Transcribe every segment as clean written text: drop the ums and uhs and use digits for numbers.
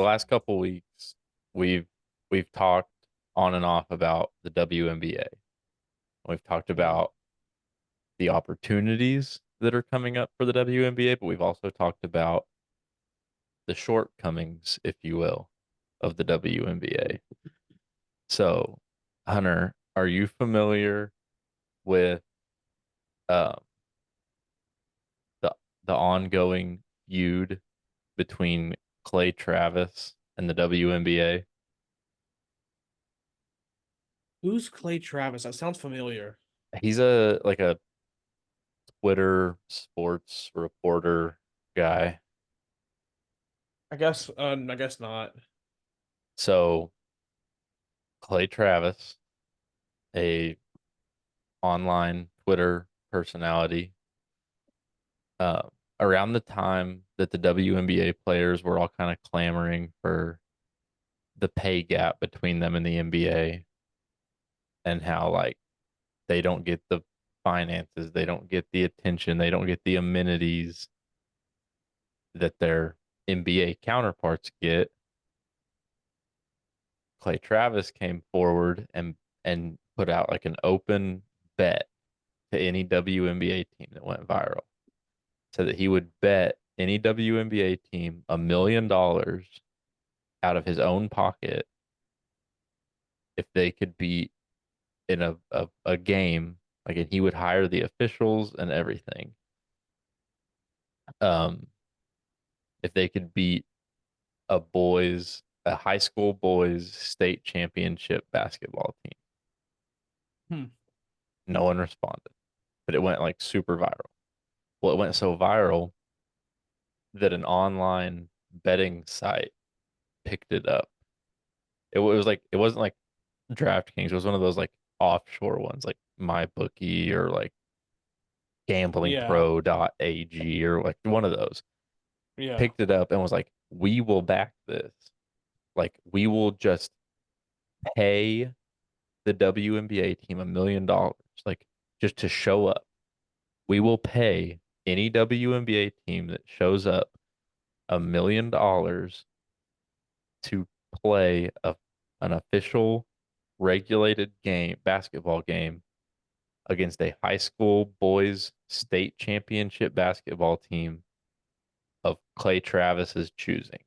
last couple weeks, we've we've talked on and off about the WNBA. We've talked Hmm. about the opportunities that are coming up for the WNBA, but we've also talked about the shortcomings, if you will, of the WNBA. So, Hunter, are you familiar with um, the the ongoing feud between Clay Travis and the WNBA? Who's Clay Travis? That sounds familiar. He's a Twitter sports reporter guy. I guess not. So Clay Travis, a online Twitter personality, uh, around the time that the WNBA players were all kind of clamoring for the pay gap between them and the NBA and how like they don't get the finances, they don't get the attention, they don't get the amenities that their NBA counterparts get. Clay Travis came forward and put out like an open bet to any WNBA team that went viral. So that he would bet any WNBA team $1 million out of his own pocket if they could beat in a game, like, and he would hire the officials and everything. Um, if they could beat a high school boys state championship basketball team. Hmm. No one responded, but it went like super viral. Well, it went so viral that an online betting site picked it up. It was like it wasn't like DraftKings. It was one of those like offshore ones, like MyBookie or like Yeah. GamblingPro.ag or like one of those. Yeah. Picked it up and was like, "We will back this. Like, we will just pay the WNBA team $1 million, like just to show up. We will pay any WNBA team that shows up $1 million to play an official regulated game, basketball game against a high school boys state championship basketball team of Clay Travis's choosing.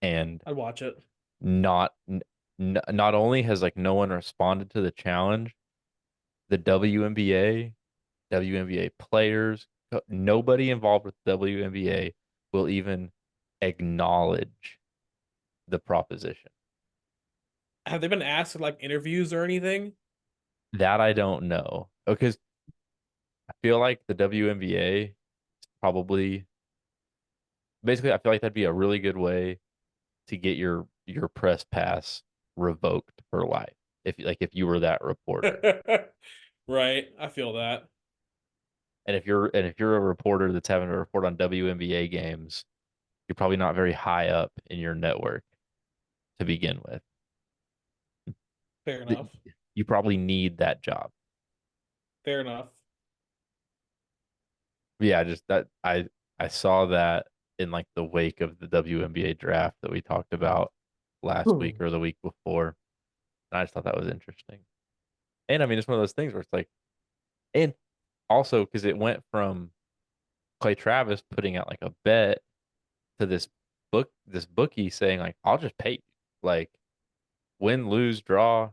And I'd watch it. not not only has like no one responded to the challenge, the WNBA players, nobody involved with the WNBA will even acknowledge the proposition. Have they been asked in like interviews or anything? That I don't know because I feel like the WNBA probably basically I feel like that'd be a really good way to get your press pass revoked for life if you were that reporter. Right. I feel that. And if you're a reporter that's having to report on WNBA games, you're probably not very high up in your network to begin with. Fair enough. You probably need that job. Fair enough. Yeah, just that I saw that in like the wake of the WNBA draft that we talked about last week Hmm. or the week before. And I just thought that was interesting. And I mean, it's one of those things where it's like, and also because it went from Clay Travis putting out like a bet to this bookie saying like, I'll just pay you. Like, win, lose, draw,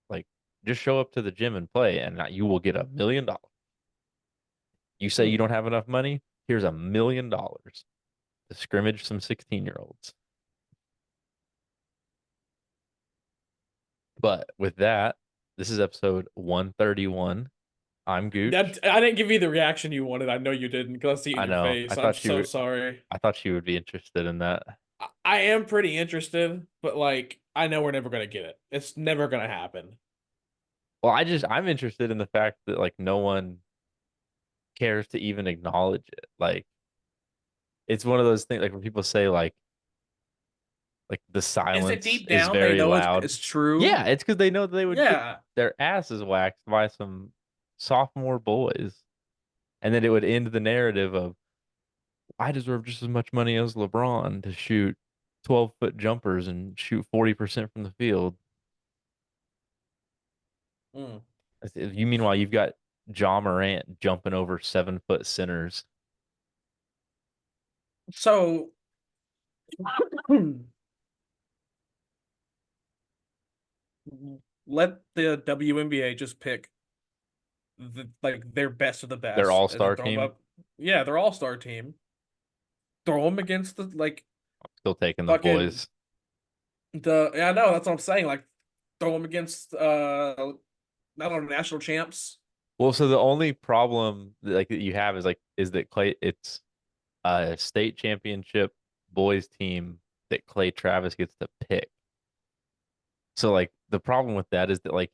like just show up to the gym and play, and you will get $1 million. You say you Hmm. don't have enough money? Here's $1 million to scrimmage some 16-year-olds. But with that, this is episode 131. I'm That Gooch. I didn't give you the reaction you wanted. I know you didn't because I see it in I your know. face. I'm so sorry. I thought you would be interested in that. I am pretty interested, but like I know we're never gonna get it. It's never gonna happen. Well, I'm interested in the fact that like no one cares to even acknowledge it. Like it's one of those things like when people say like the Is it silence deep is down they very know it's loud. it's true? Yeah, it's because they know that they would get Yeah. their asses waxed by some sophomore boys, and then it would end the narrative of I deserve just as much money as LeBron to shoot 12-foot jumpers and shoot 40% from the field. Mm. You meanwhile you've got Ja Morant jumping over 7-foot centers. So let the WNBA just pick like their best of the Their best and then all-star throw them team. up. Yeah, their all-star team. Throw them against the like Still taking the fucking boys. the yeah, no, that's what I'm saying. Like throw them against not on national champs. Well, so the only problem like that you have is that Clay it's a state championship boys team that Clay Travis gets to pick. So like the problem with that is that like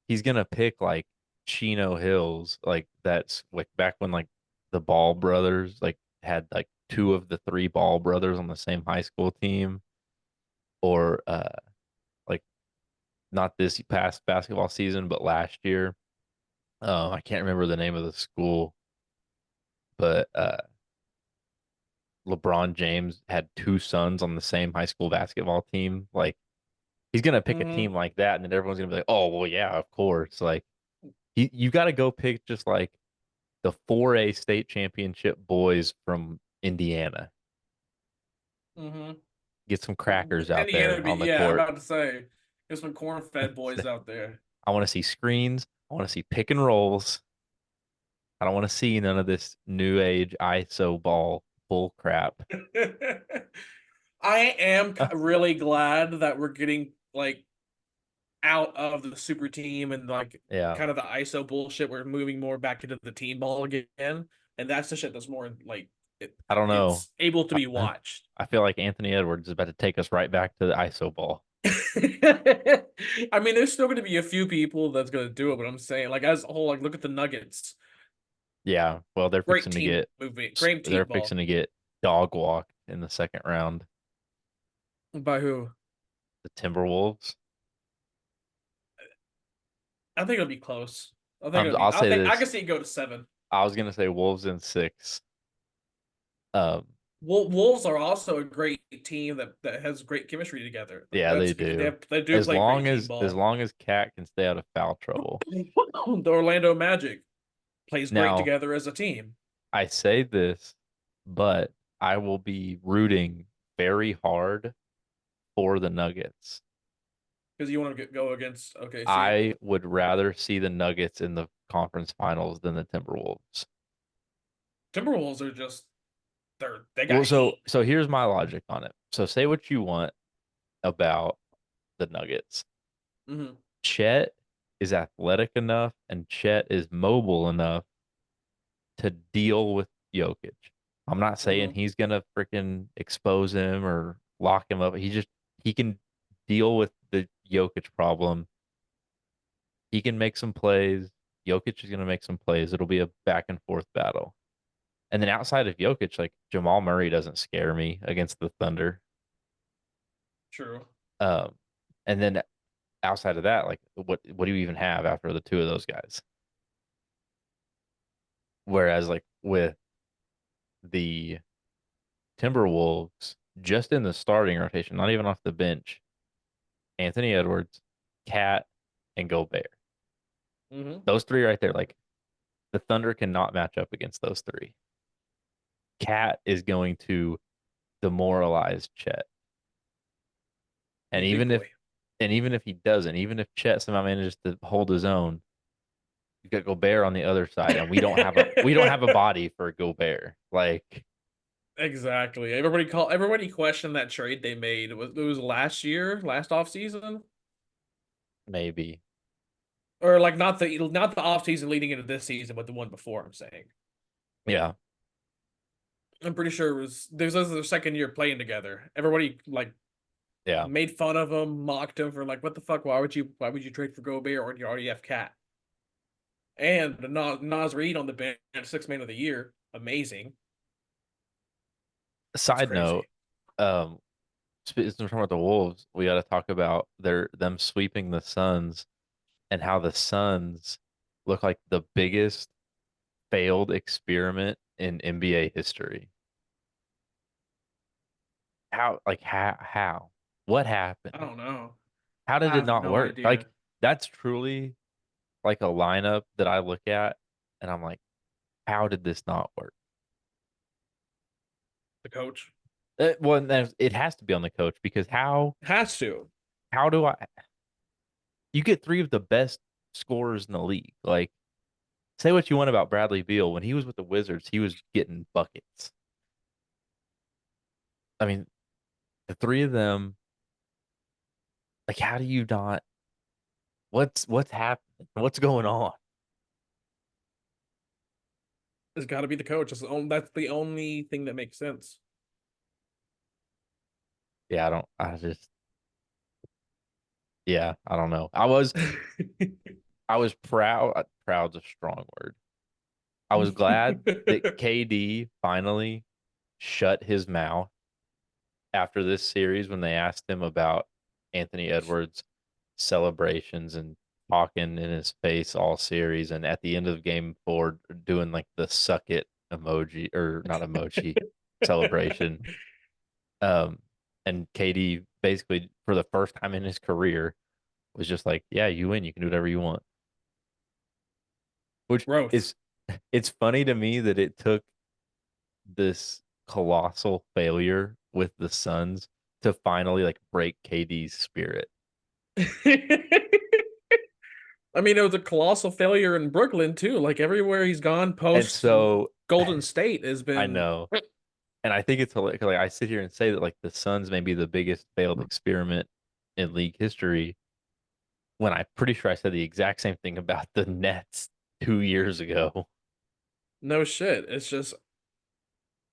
he's gonna pick like Chino Hills, like that's like back when like the Ball brothers like had like two of the three Ball brothers on the same high school team, or like not this past basketball season, but last year. I can't remember the name of the school, but LeBron James had two sons on the same high school basketball team. Like he's gonna pick a Mm-hmm. team like that, and then everyone's gonna be like, "Oh, well, yeah, of course." Like you got to go pick just like the 4A state championship boys from Indiana. Mm-hmm. Get some crackers out Indiana there be on the yeah, I'm court. about to say there's some corn-fed boys out there. I want to see screens. I want to see pick and rolls. I don't want to see none of this new age ISO ball bull crap. I am really glad that we're getting like out of the super team and like Yeah, kind of the ISO bullshit. We're moving more back into the team ball again, and that's the shit that's more like I don't know. it's able to be I, watched. I feel like Anthony Edwards is about to take us right back to the ISO ball. I mean, there's still going to be a few people that's going to do it, but I'm saying like as a whole, like look at the Nuggets, Yeah, well, great team movement, great they're team fixing ball. to get dog walked in the second round. By who? The Timberwolves. I think it'll be close. I think it'll be. I'll I say think I this. can see it go to 7. I was gonna say Wolves in six. Um, Wolves are also a great team that has great chemistry together. Like yeah, they that's good. do. They do play great team As ball. long as Cat can stay out of foul trouble. The Orlando Magic plays great Now, together as a team I say this, but I will be rooting very hard for the Nuggets. because you want to go against OKC. I would rather see the Nuggets in the conference finals than the Timberwolves. Timberwolves are just they Well, got heat. so here's my logic on it. So say what you want about the Nuggets. Hmm. Chet is athletic enough and Chet is mobile enough to deal with Jokic. I'm not saying Hmm. he's gonna freaking expose him or lock him up. He can deal with the Jokic problem. He can make some plays. Jokic is gonna make some plays. It'll be a back and forth battle. And then outside of Jokic, like Jamal Murray doesn't scare me against the Thunder. True. Um, and then outside of that, like what do you even have after the two of those guys? Whereas like with the Timberwolves, just in the starting rotation, not even off the bench, Anthony Edwards, Cat, and Gobert. Hmm. Those three right there, like the Thunder cannot match up against those three. Cat is going to demoralize Chet. And Bigly. even if he doesn't, even if Chet somehow manages to hold his own, you got Gobert on the other side, and we don't have a body for Gobert. Like Exactly. Everybody questioned that trade they made. It was last year, last off season, maybe, or like not the off season leading into this season, but the one before. I'm saying. yeah, I'm pretty sure it was this was their second year playing together. Everybody like yeah. made fun of him, mocked him for like, what the fuck? Why would you trade for Gobert when you already have Cat? And Nas Reed on the bench, 6 man of the year, amazing. It's Side note, crazy. um, since we're talking about the Wolves, we got to talk about them sweeping the Suns and how the Suns look like the biggest failed experiment in NBA history. how what happened? I don't know. How I did it have not no work? idea. Like that's truly like a lineup that I look at and I'm like, how did this not work? The coach Well, it has to be on the coach because has to. how do I you get three of the best scorers in the league? Like say what you want about Bradley Beal. When he was with the Wizards, he was getting buckets. I mean, the three of them, like how do you not what's happening? What's going on? It's got to be the coach. That's the only thing that makes sense. Yeah, I don't know. I was proud. Proud's a strong word. I was glad that KD finally shut his mouth after this series when they asked him about Anthony Edwards' celebrations and talking in his face all series. And at the end of game 4, doing like the suck it emoji or not emoji celebration. Um, and KD basically, for the first time in his career, was just like, yeah, you win. You can do whatever you want. Which Growth. is, it's funny to me that it took this colossal failure with the Suns to finally like break KD's spirit. I mean, it was a colossal failure in Brooklyn too. Like everywhere he's gone And post so Golden State has I been. know, and I think it's hilarious. Like I sit here and say that like the Suns may be the biggest failed experiment in league history. When I'm pretty sure I said the exact same thing about the Nets 2 years ago. No shit.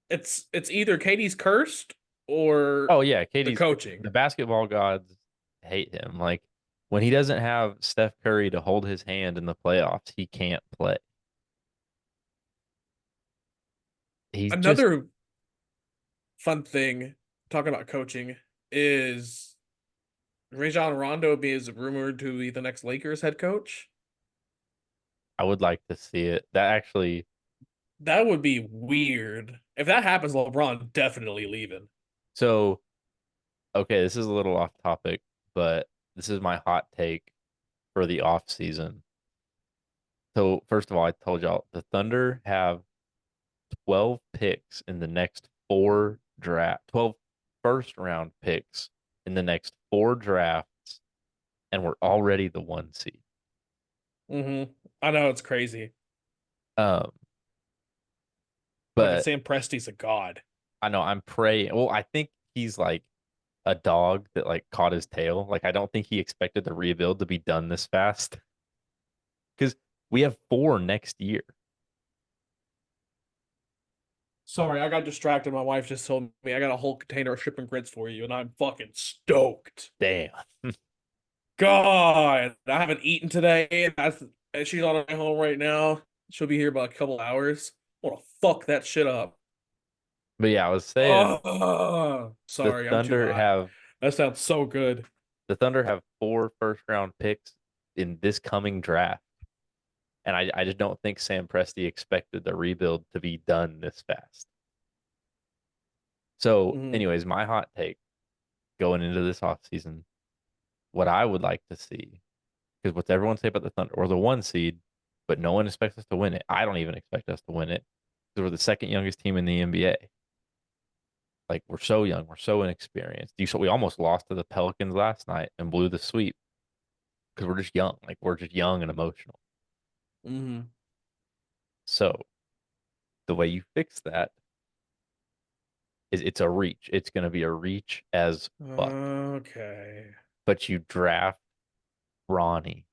It's either Katie's cursed or Oh yeah, the KD's coaching. the basketball gods hate him. Like when he doesn't have Steph Curry to hold his hand in the playoffs, he can't play. He's just Another fun thing talking about coaching is Rajon Rondo is rumored to be the next Lakers head coach. I would like to see it. That actually That would be weird. If that happens, LeBron definitely leaving. so okay, this is a little off topic, but this is my hot take for the off season. So first of all, I told y'all the Thunder have 12 picks in the next 12 first round picks in the next 4 drafts, and we're already the 1 seed. I know it's crazy. Um, Fucking but Sam Presti's a god. I know I'm praying. Well, I think he's like a dog that like caught his tail. Like I don't think he expected the rebuild to be done this fast because we have 4 next year. Sorry, I got distracted. My wife just told me I got a whole container of shipping grits for you, and I'm fucking stoked. Damn. God, I haven't eaten today, and she's on her way home right now. She'll be here about a couple hours. I want to fuck that shit up. But yeah, I was saying Oh, the sorry, I'm too Thunder hot. have That sounds so good. the Thunder have 4 first round picks in this coming draft. And I just don't think Sam Presti expected the rebuild to be done this fast. So, Mhm. anyways, my hot take going into this offseason, what I would like to see, because what's everyone say about the Thunder? We're the 1 seed, but no one expects us to win it. I don't even expect us to win it because we're the second youngest team in the NBA. Like we're so young, we're so inexperienced. We almost lost to the Pelicans last night and blew the sweep because we're just young. Like we're just young and emotional. Mhm. So the way you fix that is it's a reach. It's going to be a reach as fuck. Okay. But you draft Ronnie.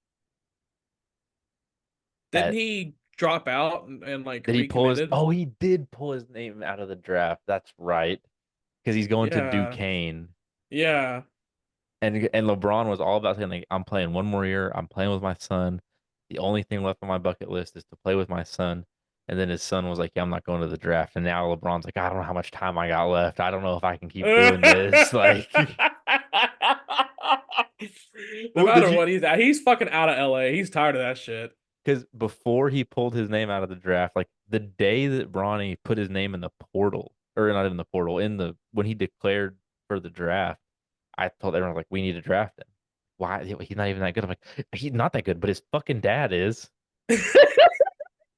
Didn't he drop out and like Did he pull his? recommitted? Oh, he did pull his name out of the draft. That's right, because he's going to Yeah. Duquesne. Yeah. And LeBron was all about saying, like, I'm playing one more year. I'm playing with my son. The only thing left on my bucket list is to play with my son. And then his son was like, yeah, I'm not going to the draft. And now LeBron's like, I don't know how much time I got left. I don't know if I can keep doing this. Like, No well, did matter you? what he's at, he's fucking out of LA. He's tired of that shit. Because before he pulled his name out of the draft, like the day that Bronny put his name in the portal, or not in the portal, in the when he declared for the draft, I told everyone like we need to draft him. Why? He's not even that good. I'm like, he's not that good, but his fucking dad is.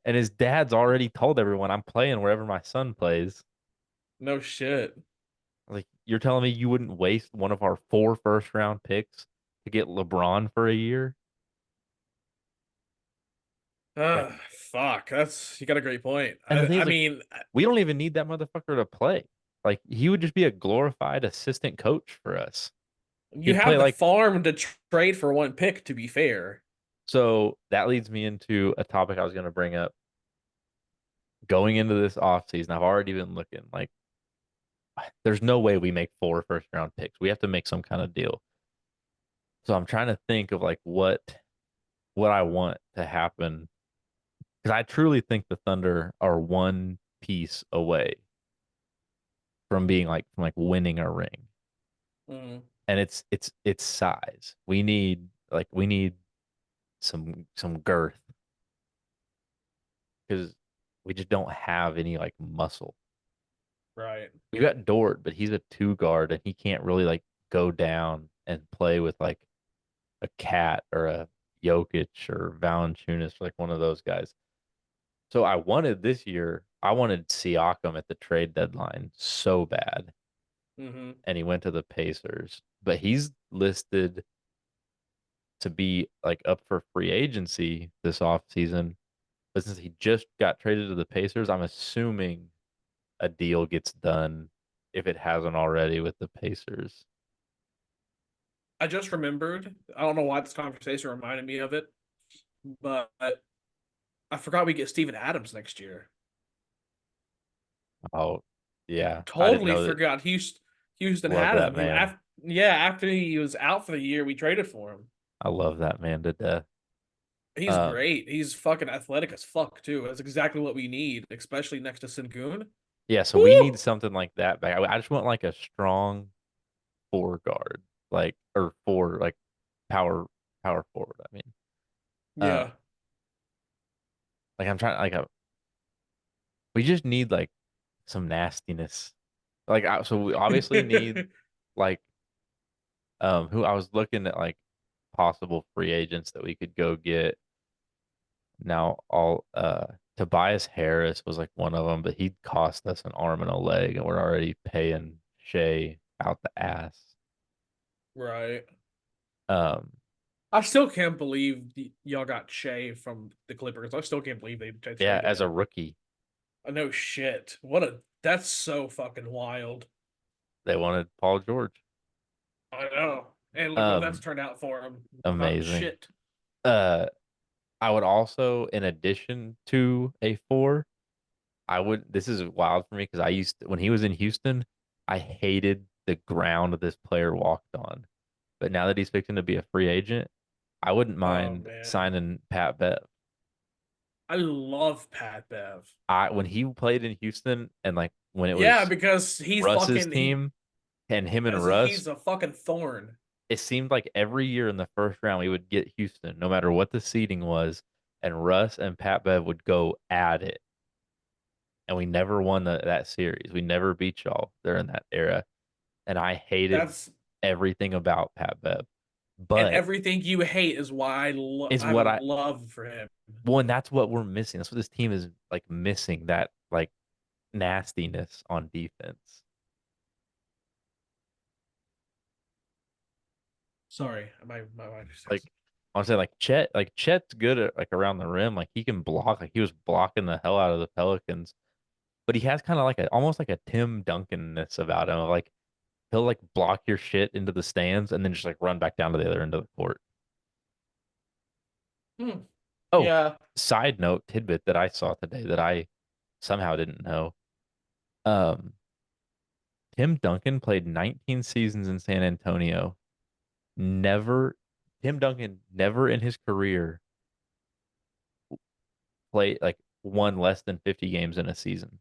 And his dad's already told everyone I'm playing wherever my son plays. No shit. Like, you're telling me you wouldn't waste one of our 4 first round picks to get LeBron for a year? Like, Fuck. That's you got a great point. and the thing I is, like, mean, we don't even need that motherfucker to play. Like, he would just be a glorified assistant coach for us. you He'd play have the like, farm to trade for one pick, to be fair. so that leads me into a topic I was going to bring up. Going into this offseason, I've already been looking like, there's no way we make 4 first round picks. We have to make some kind of deal. So I'm trying to think of like what I want to happen because I truly think the Thunder are one piece away from being like from like winning a ring. Mm, And it's size. We need some girth because we just don't have any like muscle. right. We got Dort, but he's a two guard and he can't really like go down and play with like a Cat or a Jokic or Valanciunas, like one of those guys. So I wanted Siakam at the trade deadline so bad, Hmm. and he went to the Pacers. But he's listed to be like up for free agency this offseason. But since he just got traded to the Pacers, I'm assuming a deal gets done if it hasn't already with the Pacers. I just remembered. I don't know why this conversation reminded me of it, but I forgot we get Steven Adams next year. Oh, yeah. I didn't Totally know that. forgot Houston Love had that him. man. Yeah, after he was out for the year, we traded for him. I love that man to death. He's Um, great. He's fucking athletic as fuck too. That's exactly what we need, especially next to Sengun. yeah, so we need Woo! something like that back. I just want like a strong four guard, like or four like power power forward. I mean, um, Yeah. like I'm trying like we just need like some nastiness. So we obviously need like who I was looking at like possible free agents that we could go get. Now all Tobias Harris was like one of them, but he cost us an arm and a leg, and we're already paying Shea out the ass. Right. Um, I still can't believe y'all got Shea from the Clippers. I still can't believe they yeah, traded as a him. rookie, I know shit. What a that's so fucking wild. they wanted Paul George. I know. And look what that's Um, turned out for him. Not amazing. shit. Uh, I would also, in addition to a four, I would. This is wild for me because when he was in Houston, I hated the ground this player walked on. But now that he's fixing to be a free agent, I wouldn't Oh mind man. signing Pat Bev. I love Pat Bev. I When he played in Houston and like when it Yeah, was because he's Russ's fucking he team and him and as Russ, he's a fucking thorn. it seemed like every year in the first round we would get Houston, no matter what the seeding was, and Russ and Pat Bev would go at it. And we never won that series. We never beat y'all during that era. And I hated That's everything about Pat Bev. and But everything you hate is why is I have a what I love for him. one that's what we're missing. That's what this team is like missing, that like nastiness on defense. Sorry, my wife just Like texted. I want to say Chet's good at like around the rim. Like he can block. Like he was blocking the hell out of the Pelicans. But he has kind of like a almost like a Tim Duncan-ness about him. Like he'll like block your shit into the stands and then just like run back down to the other end of the court. Hmm. Oh, Yeah, side note tidbit that I saw today that I somehow didn't know. Um, Tim Duncan played 19 seasons in San Antonio. Never, Tim Duncan never in his career played like won less than 50 games in a season.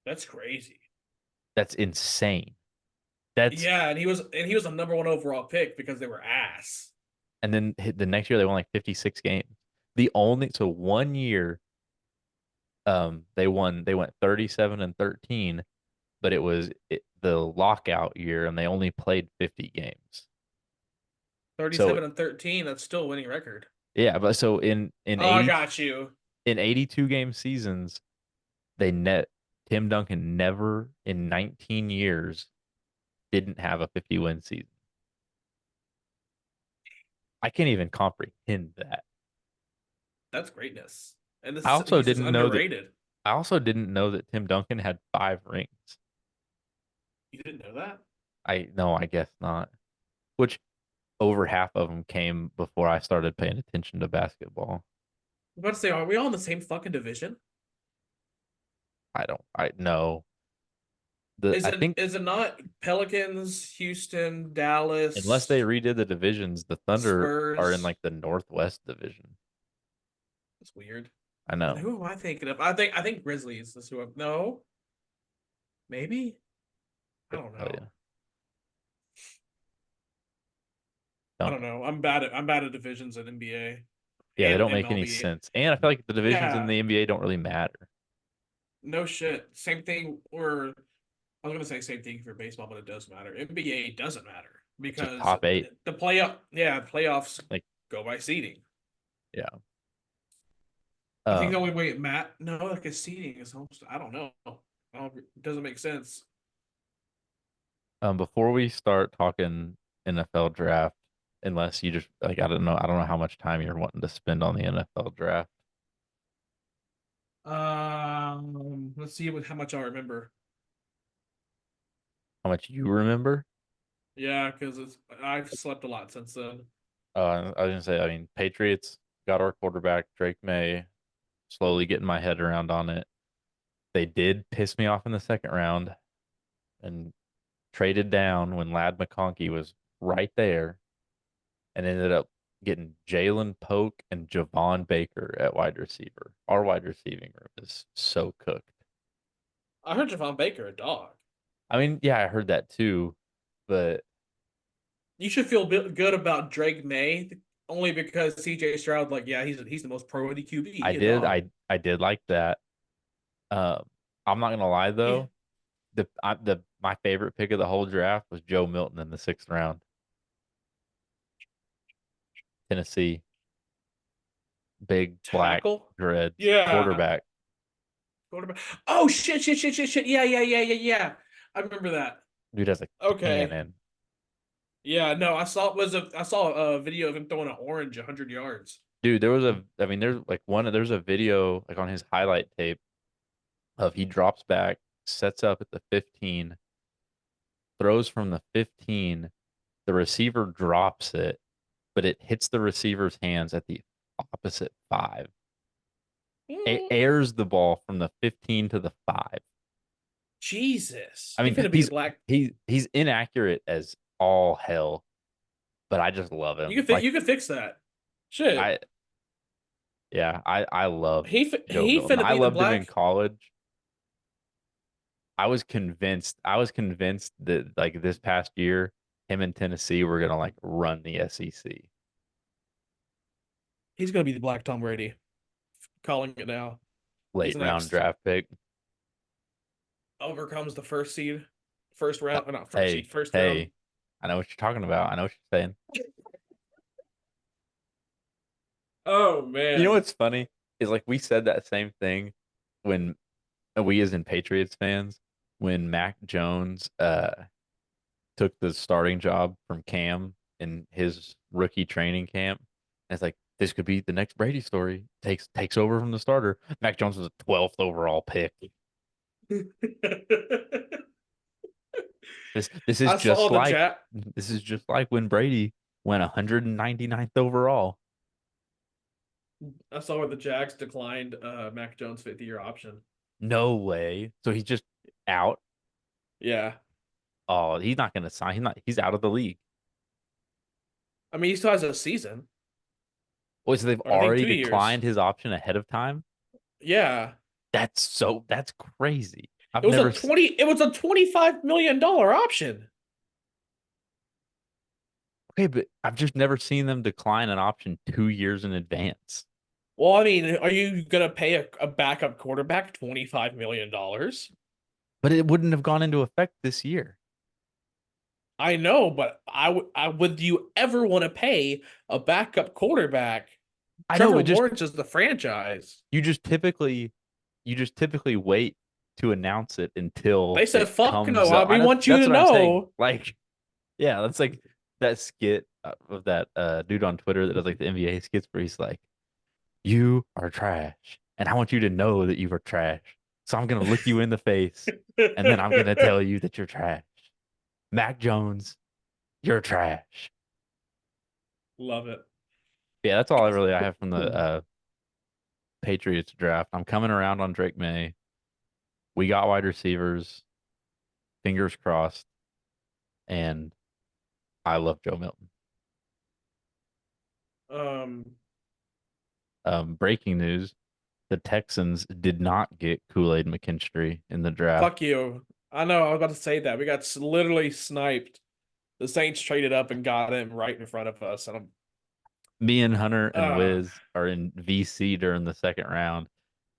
that's crazy. That's insane. That's Yeah, and he was a number one overall pick because they were ass. And then the next year they won like 56 games. So one year they went 37 and 13. but the lockout year, and they only played 50 games. So 37-13. That's still a winning record. yeah, but so in Oh, I 80 got you. in 82 game seasons, they net Tim Duncan never in 19 years didn't have a 50 win season. I can't even comprehend that. That's greatness. And I this also he's just didn't know that underrated. I also didn't know that Tim Duncan had 5 rings. You didn't know that? I no, I guess not. Which over half of them came before I started paying attention to basketball. I'm about to say, are we all in the same fucking division? I know the Is I it think is it not Pelicans, Houston, unless they Dallas, redid the divisions, the Thunder are in Spurs? like the Northwest division. That's weird. I And know. who am I thinking of? I think Grizzlies is who I'm. No, maybe. I Couldn't don't tell know. you. I Don't don't know. I'm bad at divisions in NBA Yeah, they and don't make any MLB. sense. And I feel like the divisions in Yeah, the NBA don't really matter. no shit. Same thing. Or I was gonna say same thing for baseball, but it does matter. NBA doesn't matter Just because top eight. the playoff. Yeah, playoffs Like, go by seeding. yeah. I think the Um, only way no, like a seeding is home. I don't know. It doesn't make sense. before we start talking NFL draft, unless you just like I don't know how much time you're wanting to spend on the NFL draft. Let's see how much I remember. How much you remember? Yeah, because I've slept a lot since then. I was gonna say, I mean, Patriots got our quarterback, Drake May, slowly getting my head around on it. They did piss me off in the second round and traded down when Lad McConkey was right there and ended up getting Jalen Polk and Javon Baker at wide receiver. Our wide receiving room is so cooked. I heard Javon Baker a dog. I mean, yeah, I heard that too, but You should feel good about Drake May only because CJ Stroud, like, yeah, he's the most pro ready QB. I He a did dog. I did like that. Um, I'm not gonna lie Yeah. though, the my favorite pick of the whole draft was Joe Milton in the 6th round, Tennessee, big black Tackle. dreads, Yeah. quarterback. Quarterback. Oh shit. Yeah. I remember that. Dude has a Okay. cannon. Yeah, no, I saw a video of him throwing an orange 100 yards. Dude, I mean, there's a video like on his highlight tape of he drops back, sets up at the 15, throws from the 15, the receiver drops it, but it hits the receiver's hands at the opposite 5. Airs the ball from the 15 to the 5. Jesus. I He mean, finna be the black. he's inaccurate as all hell, but I just love You him. can Like you can fix that. Shit. I yeah, I love Joe He Milton. finna I be the loved him in black. college. I was convinced that like this past year, him and Tennessee were gonna like run the SEC. He's gonna be the black Tom Brady. Calling it now. He's Late round next. draft pick. Overcomes the first seed. First round. Not first seed. Hey, First round. hey, I know what you're talking about. I know what you're saying. Oh You know man. what's funny is like we said that same thing when we as in Patriots fans when Mac Jones took the starting job from Cam in his rookie training camp. And it's like this could be the next Brady story. Takes over from the starter. Mac Jones was a 12th overall pick. This is I saw just the like Jack. when Brady went 199th overall. I saw where the Jags declined Mac Jones' 50-year option. No way. So he's just out. Yeah. Oh, he's not going to sign. He's out of the league. I mean, he still has a season, Wait, so they've or I think already 2 years. declined his option ahead of time? Yeah. That's crazy. I've never It was a $25 million option. Okay, but I've just never seen them decline an option 2 years in advance. Well, I mean, are you gonna pay a backup quarterback $25 million? but it wouldn't have gone into effect this year. I know, but I would you ever want to pay a backup quarterback? I know, Trevor but just Lawrence is the franchise. you just typically you just typically wait to announce it until They said, it "Fuck comes no, up. I we know want you that's to what I'm saying. know." Like, yeah, that's like that skit of that dude on Twitter that does like the NBA skits where he's like, "You are trash, and I want you to know that you are trash. So I'm gonna look you in the face, and then I'm gonna tell you that you're trash. Mac Jones, you're trash." Love it. Yeah, that's all I have from the Patriots draft. I'm coming around on Drake May. We got wide receivers. Fingers crossed. And I love Joe Milton. Um, Breaking news: the Texans did not get Kool-Aid McKinstry in the draft. Fuck you. I know. I was about to say that we got literally sniped. The Saints traded up and got him right in front of us, and Me and Hunter I'm and Wiz are in VC during the second round.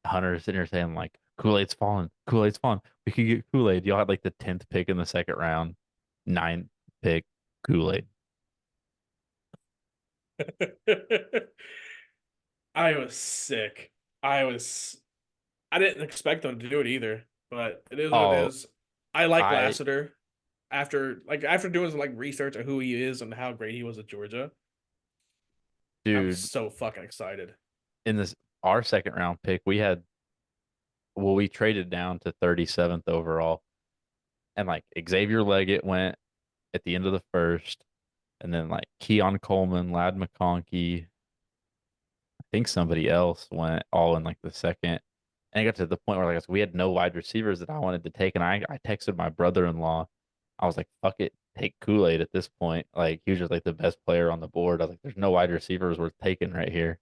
Hunter is sitting here saying like Kool-Aid's falling, Kool-Aid's falling. We could get Kool-Aid. Y'all had like the 10th pick in the second round, ninth pick, Kool-Aid. I was sick. I was. I didn't expect them to do it either, but it is what it Oh, is. I like I Lassiter after doing some like research on who he is and how great he was at Georgia. I'm dude, so fucking excited. in this our second round pick, we traded down to 37th overall, and like Xavier Leggett went at the end of the first, and then like Keon Coleman, Lad McConkey, I think somebody else went all in like the second. And it got to the point where like we had no wide receivers that I wanted to take, and I texted my brother-in-law. I was like, "Fuck it, take Kool-Aid at this point." Like he was just like the best player on the board. I was like, "There's no wide receivers worth taking right here."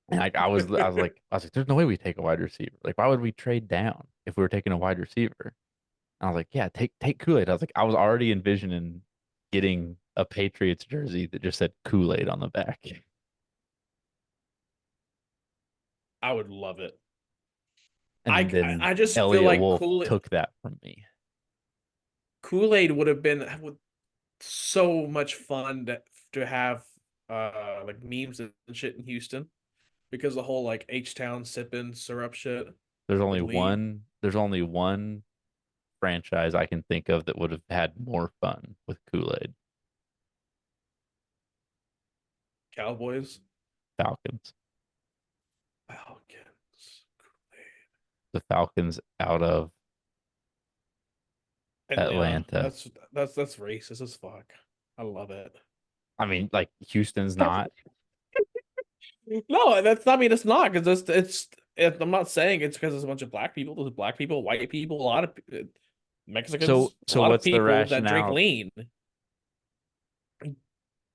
And like I was like, "There's no way we take a wide receiver. Like why would we trade down if we were taking a wide receiver?" I was like, yeah, take Kool-Aid. I was already envisioning getting a Patriots jersey that just said Kool-Aid on the back. I would love it. And then I just feel Elliot like Wolf took that from me. Kool-Aid would have been so much fun to have like memes and shit in Houston because the whole like H Town sipping syrup shit with Lee There's only one franchise I can think of that would have had more fun with Kool-Aid. Cowboys. Falcons. Falcons. Kool-Aid. The Falcons out of Atlanta. Atlanta. That's racist as fuck. I love it. I mean, like Houston's not. No, that's not I mean it's not because I'm not saying it's because there's a bunch of black people. There's black people, white people, a lot of So Mexicans, a so lot of what's the people that drink rationale? lean.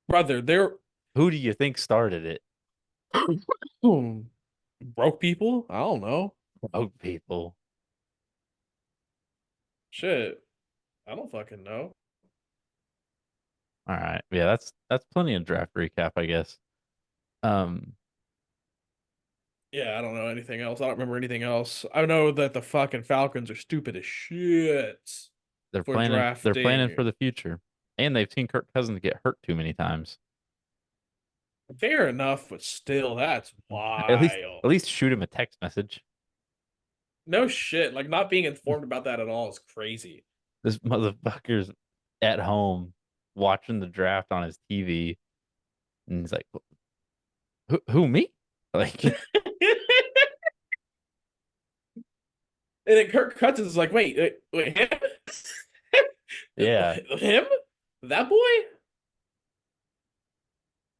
Brother, they're Who do you think started it? broke people. I don't know. Oh, people. Shit, I don't fucking know. All right. Yeah, that's plenty of draft recap, I guess. Um, Yeah, I don't know anything else. I don't remember anything else. I know that the fucking Falcons are stupid as shit for they're planning drafting. for the future. And they've seen Kirk Cousins get hurt too many times. Fair enough, but still, that's At least wild. at least shoot him a text message. No shit. Like not being informed about that at all is crazy. This motherfucker's at home watching the draft on his TV, and he's like, who me?" Like, And then Kirk Cousins is like, wait, him? yeah, Him? That boy?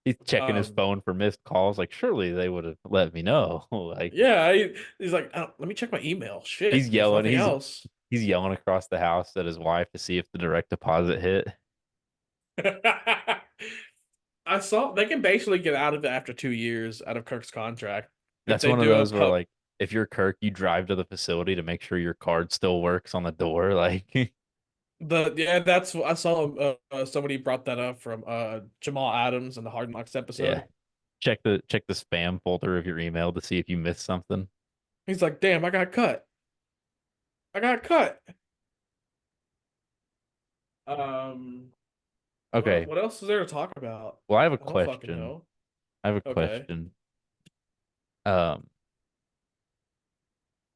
he's checking his Um, phone for missed calls. Like, surely they would have let me know. Like, yeah, he's like, oh, let me check my email. he's Shit, there's yelling. nothing else. He's yelling across the house at his wife to see if the direct deposit hit. I saw they can basically get out of it after 2 years out of Kirk's contract if That's they one of do a those where pub. like if you're Kirk, you drive to the facility to make sure your card still works on the door. Like, The yeah, that's I saw somebody brought that up from Jamal Adams in the Hard Knocks yeah, episode. check the spam folder of your email to see if you missed something. He's like, damn, I got cut. I got cut. Um, what Okay. what else is there to talk about? Well, I have a I don't fucking question. know. I have a Okay, question. Um,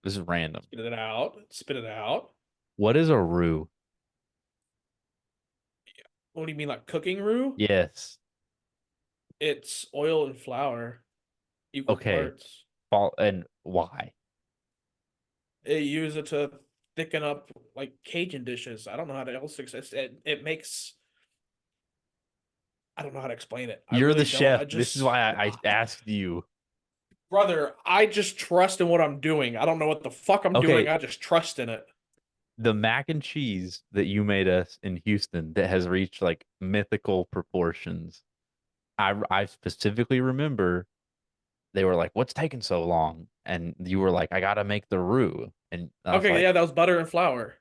this is random. spit it out. Spit it out. What is a roux? What do you mean, like cooking roux? Yes. It's oil and flour, equal Okay. parts. Fall and why? They use it to thicken up like Cajun dishes. I don't know how to else exist. It makes. I don't know how to explain it. I You're the really don't. chef. This is why I asked you. Brother, I just trust in what I'm doing. I don't know what the fuck I'm doing. Okay, I just trust in it. the mac and cheese that you made us in Houston that has reached like mythical proportions. I specifically remember they were like, "What's taking so long?" And you were like, "I gotta make the roux." And I was Okay, like, yeah, that was butter and flour.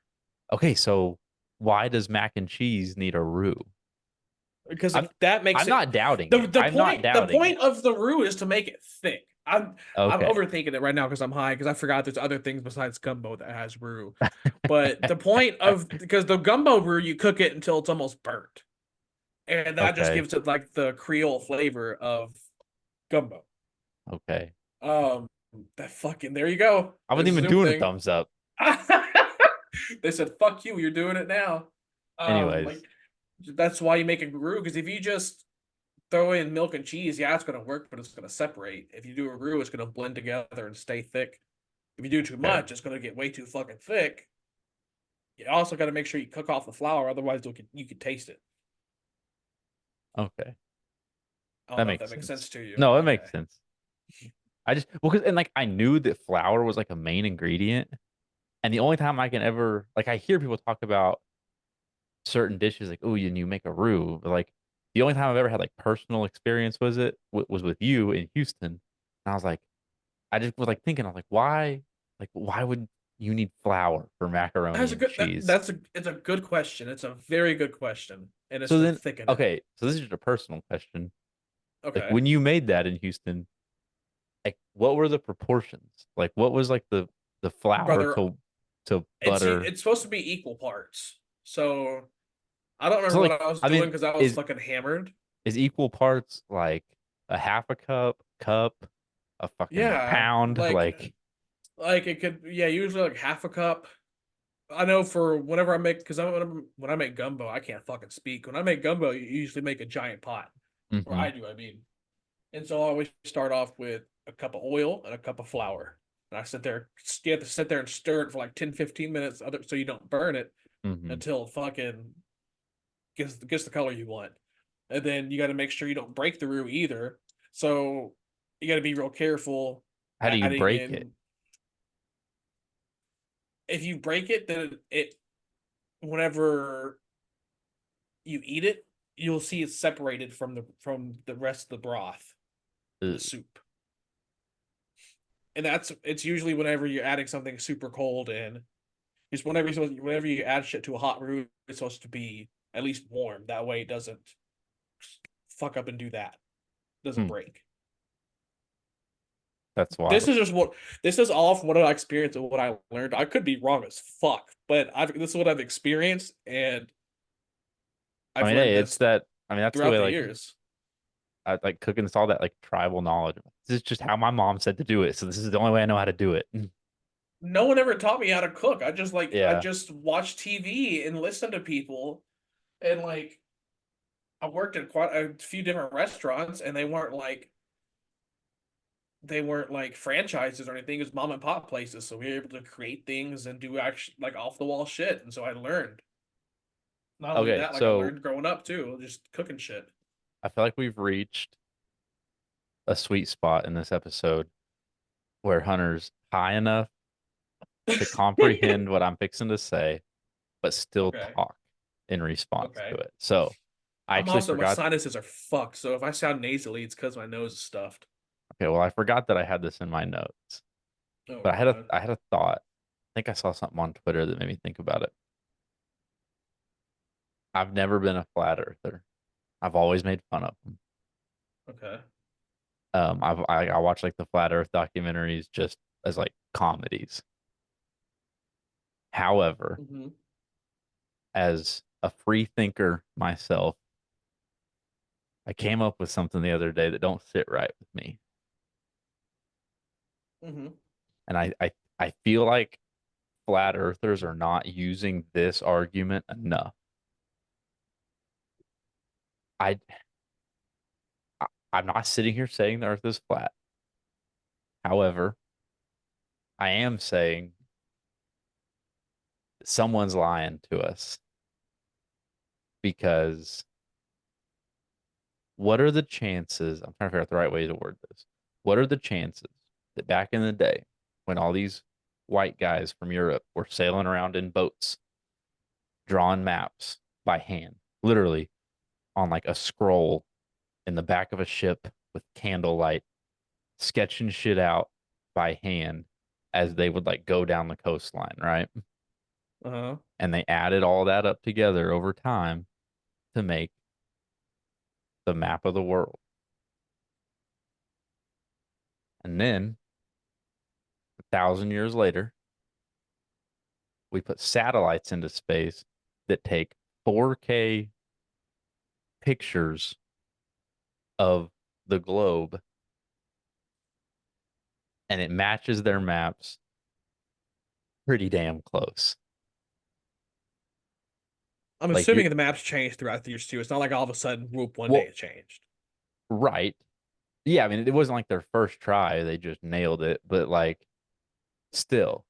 "Okay, so why does mac and cheese need a roux?" Because I'm that makes I'm it not doubting the it. the I'm not point the doubting point it. of the roux is to make it thick. I'm Okay. overthinking it right now because I'm high because I forgot there's other things besides gumbo that has roux. But the point of because the gumbo roux you cook it until it's almost burnt. And that just Okay. gives it like the Creole flavor of gumbo. Okay. Um that fucking there you go. I wasn't There's a even Zoom doing a thing. thumbs up. They said, "Fuck you, you're doing it now." Anyways, Like that's why you make a roux because if you just throw in milk and cheese, yeah, it's gonna work, but it's gonna separate. If you do a roux, it's gonna blend together and stay thick. If you do too okay. much, it's gonna get way too fucking thick. You also got to make sure you cook off the flour, otherwise you can taste it. Okay. I don't That know if makes that makes sense. sense to you. No, it Okay. makes sense. I just well, cause, and like I knew that flour was like a main ingredient, and the only time I can ever like I hear people talk about certain dishes like, oh, you make a roux, but like the only time I've ever had like personal experience was with you in Houston, and I was like, I just was like thinking, I was like, why would you need flour for macaroni That's a and good. cheese? That's a. It's a good question. It's a very good question, and it's So to then, thicken it. okay, so this is just a personal question. Like Okay, when you made that in Houston, like what were the proportions? Like what was like the flour brother. to It's butter? it's supposed to be equal parts. So I don't So remember like what I was I doing mean, because I was fucking hammered. is equal parts like a half a cup, a fucking Yeah, pound? like it could. Yeah, usually like half a cup. I know for whenever I make because when I make gumbo, I can't fucking speak. When I make gumbo, you usually make a giant pot, or Mm-hmm, I do. I mean, and so I always start off with a cup of oil and a cup of flour. And I sit there, you have to sit there and stir it for like 10, 15 minutes so you don't burn it mm-hmm. until it fucking gets the color you want. And then you got to make sure you don't break the roux either. So you got to be real careful How do you adding break it? in. If you break it, then it whenever you eat it, you'll see it's separated from the rest of the broth in the Ugh. soup. And it's usually whenever you're adding something super cold in. Because whenever you add shit to a hot roux, it's supposed to be at least warm. That way it doesn't fuck up and do that. It doesn't Hmm, break. that's This wild. is just what this is all from what I experienced and what I learned. I could be wrong as fuck, but this is what I've experienced and I I've mean, learned hey, it's this that. I mean, that's the throughout way the like years. I like cooking. It's all that like tribal knowledge. This is just how my mom said to do it, so this is the only way I know how to do it. No one ever taught me how to cook. I Yeah. just watched TV and listened to people and like I worked at quite a few different restaurants and they weren't like franchises or anything. It was mom and pop places, so we were able to create things and do actually like off the wall shit. And so I learned. Not only Okay, that, like I so learned growing up too, just cooking shit. I feel like we've reached a sweet spot in this episode where Hunter's high enough to comprehend what I'm fixing to say, but still Okay, talk in response to okay. it. So I I'm actually also my forgot. sinuses are fucked, so if I sound nasally, it's because my nose is stuffed. Okay, well, I forgot that I had this in my notes, Oh but god. I had a thought. I think I saw something on Twitter that made me think about it. I've never been a flat earther. I've always made fun of them. Okay. I watch like the flat Earth documentaries just as like comedies. However, Hmm. as a free thinker myself, I came up with something the other day that don't sit right with me. Hmm. And I feel like flat earthers are not using this argument enough. I, I'm not sitting here saying the earth is flat. However, I am saying someone's lying to us because what are the chances? I'm trying to figure out the right way to word this. What are the chances that back in the day, when all these white guys from Europe were sailing around in boats, drawing maps by hand, literally on like a scroll in the back of a ship with candlelight, sketching shit out by hand as they would like go down the coastline, right? Uh-huh. And they added all that up together over time to make the map of the world. And then 1,000 years later, we put satellites into space that take 4K pictures of the globe and it matches their maps pretty damn close. I'm Like you're assuming the maps changed throughout the years too. It's not like all of a sudden, whoop, one day well, it changed. right. Yeah, I mean, it wasn't like their first try, they just nailed it, but like still,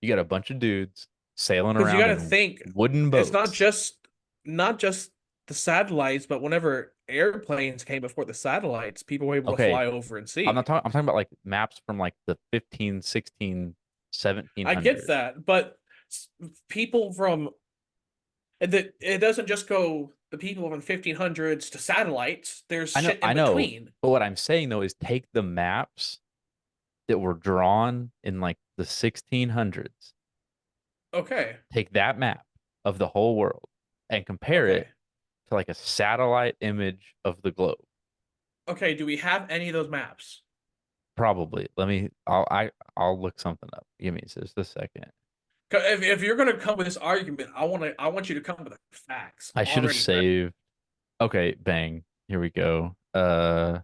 you got a bunch of dudes sailing Because you around got to in think, wooden it's boats. not just the satellites, but whenever airplanes came before the satellites, people were able to Okay, fly over and I'm not see. talking I'm talking about like maps from like the 15, 16, I get 1700s. that, but people from it doesn't just go the people from 1500s to satellites. There's shit I in know, between. but what I'm saying though is take the maps that were drawn in like the 1600s, Okay, take that map of the whole world and compare it okay, to like a satellite image of the globe. okay. Do we have any of those maps? Probably. I'll look something up. Give me just a second. 'Cause if you're gonna come with this argument, I want you to come with the facts I should have already ready. saved. Okay, bang. Here we go. Because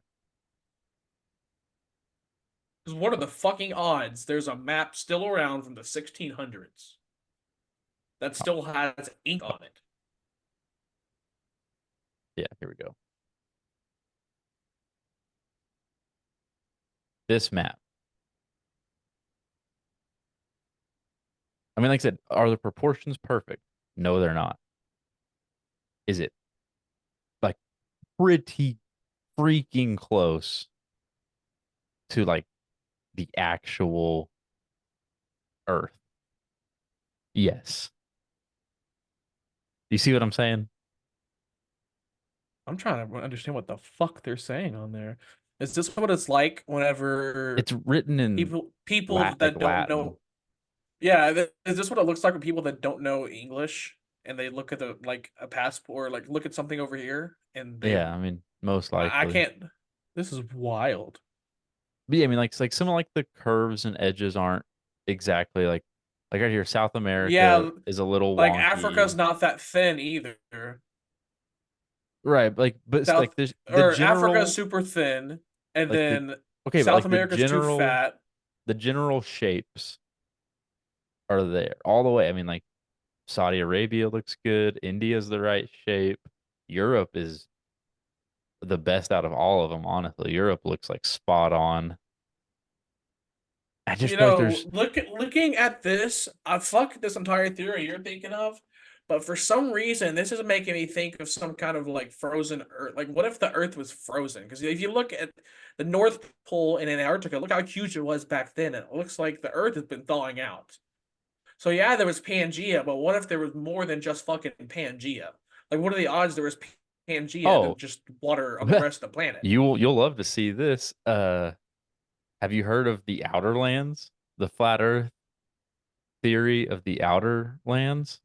what are the fucking odds there's a map still around from the 1600s that still has ink on it? Yeah, here we go. This map. I mean, like I said, are the proportions perfect? No, they're not. Is it like pretty freaking close to like the actual Earth? Yes. You see what I'm saying? I'm trying to understand what the fuck they're saying on there. Is this what it's like whenever It's written in people like that don't Latin. know? Yeah, is this what it looks like when people that don't know English and they look at the like a passport, like look at something over here and Yeah, I mean, most I likely. can't. This is wild. But yeah, I mean, like, it's like some of like the curves and edges aren't exactly like right here, South America Yeah, is a little like wonky. Africa's not that thin either. Right, like but it's South like the or Africa's general super thin, and like the then okay, but South like America's too fat. the general shapes are there all the way. I mean, like Saudi Arabia looks good, India's the right shape. Europe is the best out of all of them, honestly. Europe looks like spot on. I just You feel like know, there's looking at this, I fuck this entire theory you're thinking of, but for some reason, this is making me think of some kind of like frozen Earth. Like, what if the Earth was frozen? Because if you look at the North Pole in Antarctica, look how huge it was back then. It looks like the Earth has been thawing out. So yeah, there was Pangea, but what if there was more than just fucking Pangea? Like, what are the odds there was Pangea oh, than just water on the rest of the planet? you'll love to see this. Have you heard of the outer lands? The flat earth theory of the outer lands?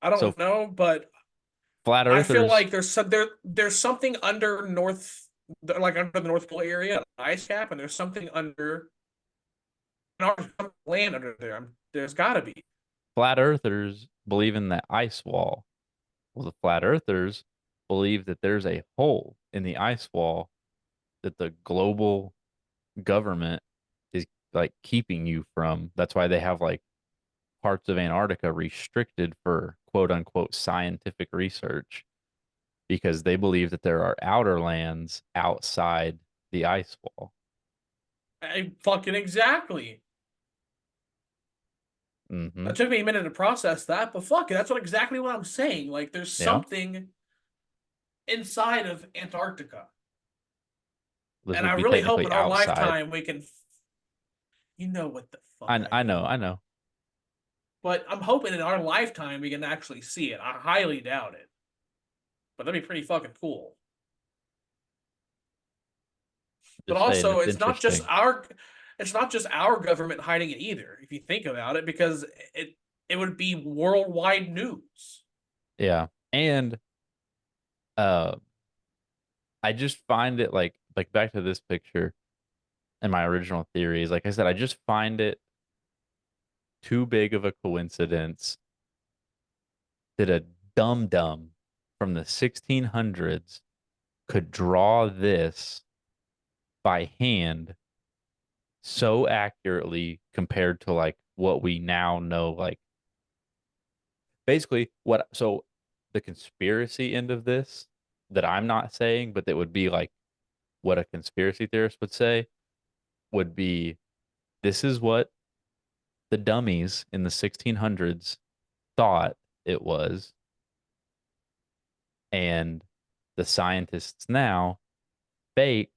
I So don't know, but flat I feel earthers, like there's something under like under the North Pole area, ice cap, and there's something under. land under there. There's got to be. Flat earthers believe in the ice wall. Well, the flat earthers believe that there's a hole in the ice wall that the global government is like keeping you from. That's why they have like parts of Antarctica restricted for quote unquote scientific research because they believe that there are outer lands outside the ice wall. Fucking exactly. Hmm. It took me a minute to process that, but fuck it, that's exactly what I'm saying. Like, there's Yeah. something inside of Antarctica, This and I would be really hope technically in our outside. lifetime we can. You know what the fuck I I I know, mean. I know. But I'm hoping in our lifetime we can actually see it. I highly doubt it, but that'd be pretty fucking cool. But Just saying also, it's interesting. it's not just our government hiding it either. If you think about it, because it would be worldwide news. Yeah. And uh I just find it like back to this picture and my original theory is like I said, I just find it too big of a coincidence that a dum dum from the 1600s could draw this by hand so accurately compared to like what we now know. Like basically, what so the conspiracy end of this that I'm not saying, but that would be like what a conspiracy theorist would say would be this is what the dummies in the 1600s thought it was, and the scientists now fake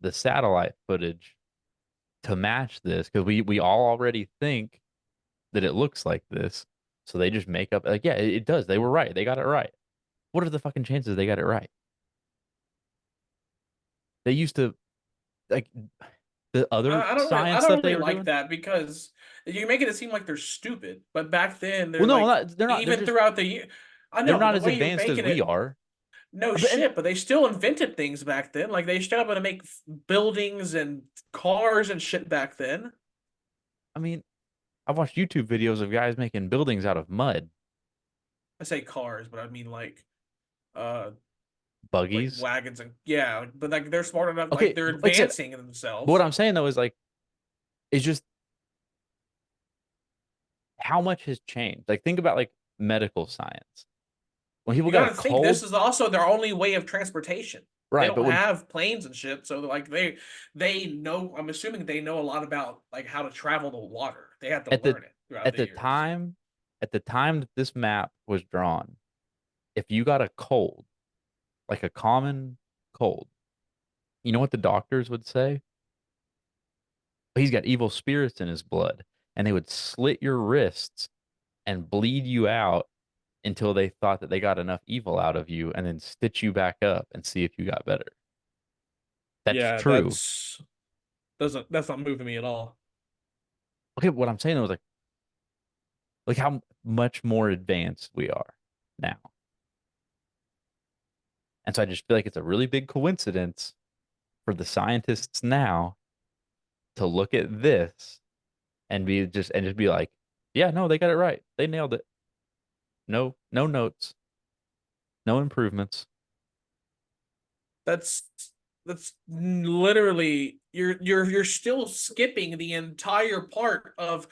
the satellite footage to match this because we all already think that it looks like this. So they just make up like, yeah, it does. They were right. They got it right. What are the fucking chances they got it right? They used to like the other I science don't stuff they really were like doing. that because you're making it seem like they're stupid. But back then, Well, they're no, like they're not. They're even just throughout the year. I they're know, but not the as way you're advanced as making we it, are. no But and shit. But they still invented things back then. Like they still able to make buildings and cars and shit back then. I mean, I've watched YouTube videos of guys making buildings out of mud, I say cars, but I mean uh like buggies. wagons and yeah. But like they're smart enough. Like Okay, they're like I said, advancing in but what themselves. I'm saying though is like it's just how much has changed. Like think about like medical science. When people You got a got to think this cold, is also their only way of transportation. They right? But don't when have planes and shit, so like they know. I'm assuming they know a lot about like how to travel the water. They have to at the learn it throughout at the the years. time at the time that this map was drawn, if you got a cold, like a common cold, you know what the doctors would say? He's got evil spirits in his blood, and they would slit your wrists and bleed you out until they thought that they got enough evil out of you and then stitch you back up and see if you got better. That's Yeah, true. that's not moving me at all. Okay, what I'm saying though is like how much more advanced we are now. And so I just feel like it's a really big coincidence for the scientists now to look at this and just be like, yeah, no, they got it right. They nailed it. No notes, no improvements. That's that's literally you're still skipping the entire part of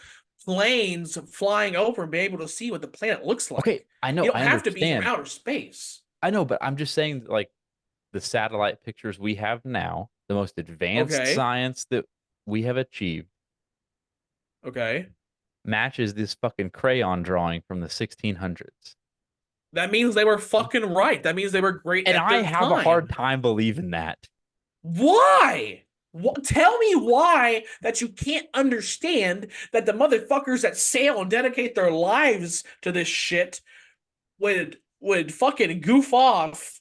planes flying over and be able to see what the planet looks Okay, like. I You know, don't I have to be from understand. outer space. I know, but I'm just saying like the satellite pictures we have now, the most advanced Okay. science that we have achieved Okay. matches this fucking crayon drawing from the 1600s. That means they were fucking right. That means they were great And at I their have a hard time. time believing that. Why? Tell me why that you can't understand that the motherfuckers that sail and dedicate their lives to this shit would fucking goof off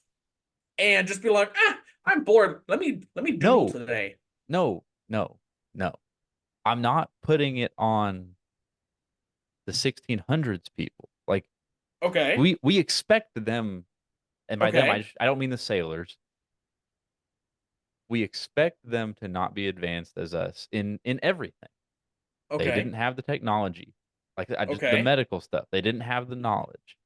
and just be like, ah, I'm bored. Let me doodle No, today. no, no. I'm not putting it on the 1600s people. Like Okay. we expect them, and by them Okay. I don't mean the sailors. We expect them to not be advanced as us in everything. They didn't Okay. have the technology. Like I just the Okay. medical stuff. They didn't have the knowledge.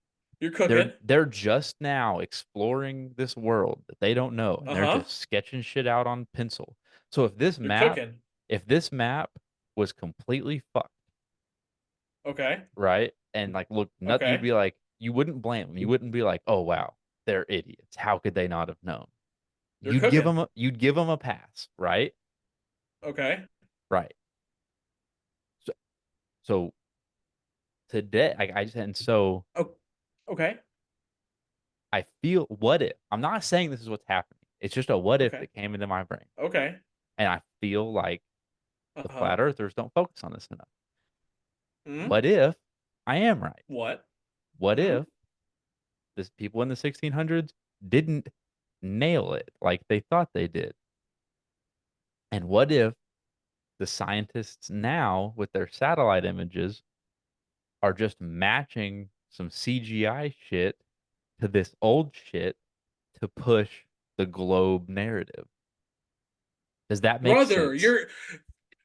You're They're cooking. they're just now exploring this world that they don't know, and they're Uh-huh. just sketching shit out on pencil. So You're cooking. if this map was completely fucked, Okay. right? And like look, not you'd Okay. be like, you wouldn't blame them. You wouldn't be like, oh wow, they're idiots. How could they not have known? You're cooking. You'd give them a pass, right? Okay. Right. So, so today, I just and so Oh, okay. I feel what if I'm not saying this is what's happening. It's just a what if Okay. that came into my brain, Okay. and I feel like the Uh-huh. flat earthers don't focus on this enough. Hmm. What if I am right? What? What Hmm. if this people in the 1600s didn't nail it like they thought they did? And what if the scientists now with their satellite images are just matching some CGI shit to this old shit to push the globe narrative? Does that make Brother, sense?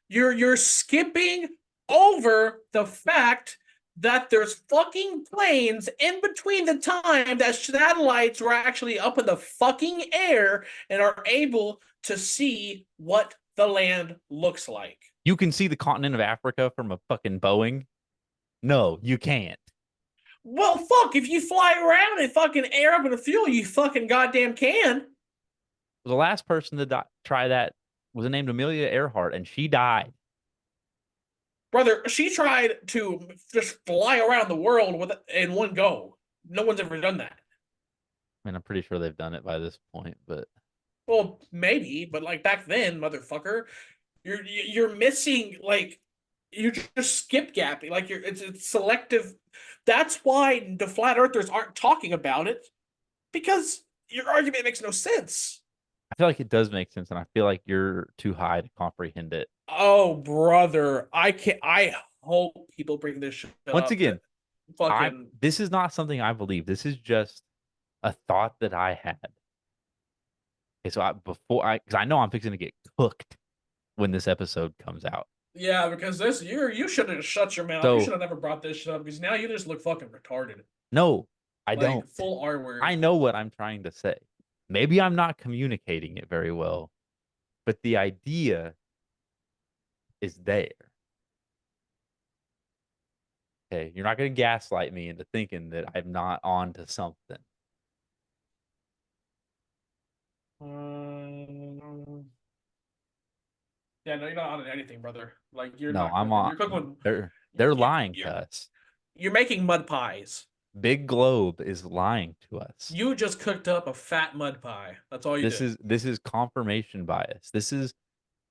you're skipping over the fact that there's fucking planes in between the time that satellites were actually up in the fucking air and are able to see what the land looks like. You can see the continent of Africa from a fucking Boeing. No, you can't. Well, fuck, if you fly around and fucking air up in the fuel, you fucking goddamn can. The last person to try that was named Amelia Earhart, and she died. Brother, she tried to just fly around the world with in one go. No one's ever done that. I mean, I'm pretty sure they've done it by this point, but Well, maybe, but like back then, motherfucker, you're missing like you just skip gapping. Like it's selective. That's why the flat earthers aren't talking about it because your argument makes no sense. I feel like it does make sense, and I feel like you're too high to comprehend it. Oh, brother, I can't. I hope people bring this shit Once up. again, I Fucking this is not something I believe. This is just a thought that I had. Okay, so because I know I'm fixing to get cooked when this episode comes out. yeah, because this you should have shut your mouth. You should So have never brought this shit up because now you just look fucking retarded, no, I like don't. full R word. I know what I'm trying to say. Maybe I'm not communicating it very well, but the idea is there. Okay, you're not going to gaslight me into thinking that I'm not on to something. Um, yeah, no, you're not on anything, brother. Like you're No, not I'm cooking. on. You're cooking. They're You, lying you're to us. you're making mud pies. Big Globe is lying to us. You just cooked up a fat mud pie. That's all you did. This is confirmation bias. This is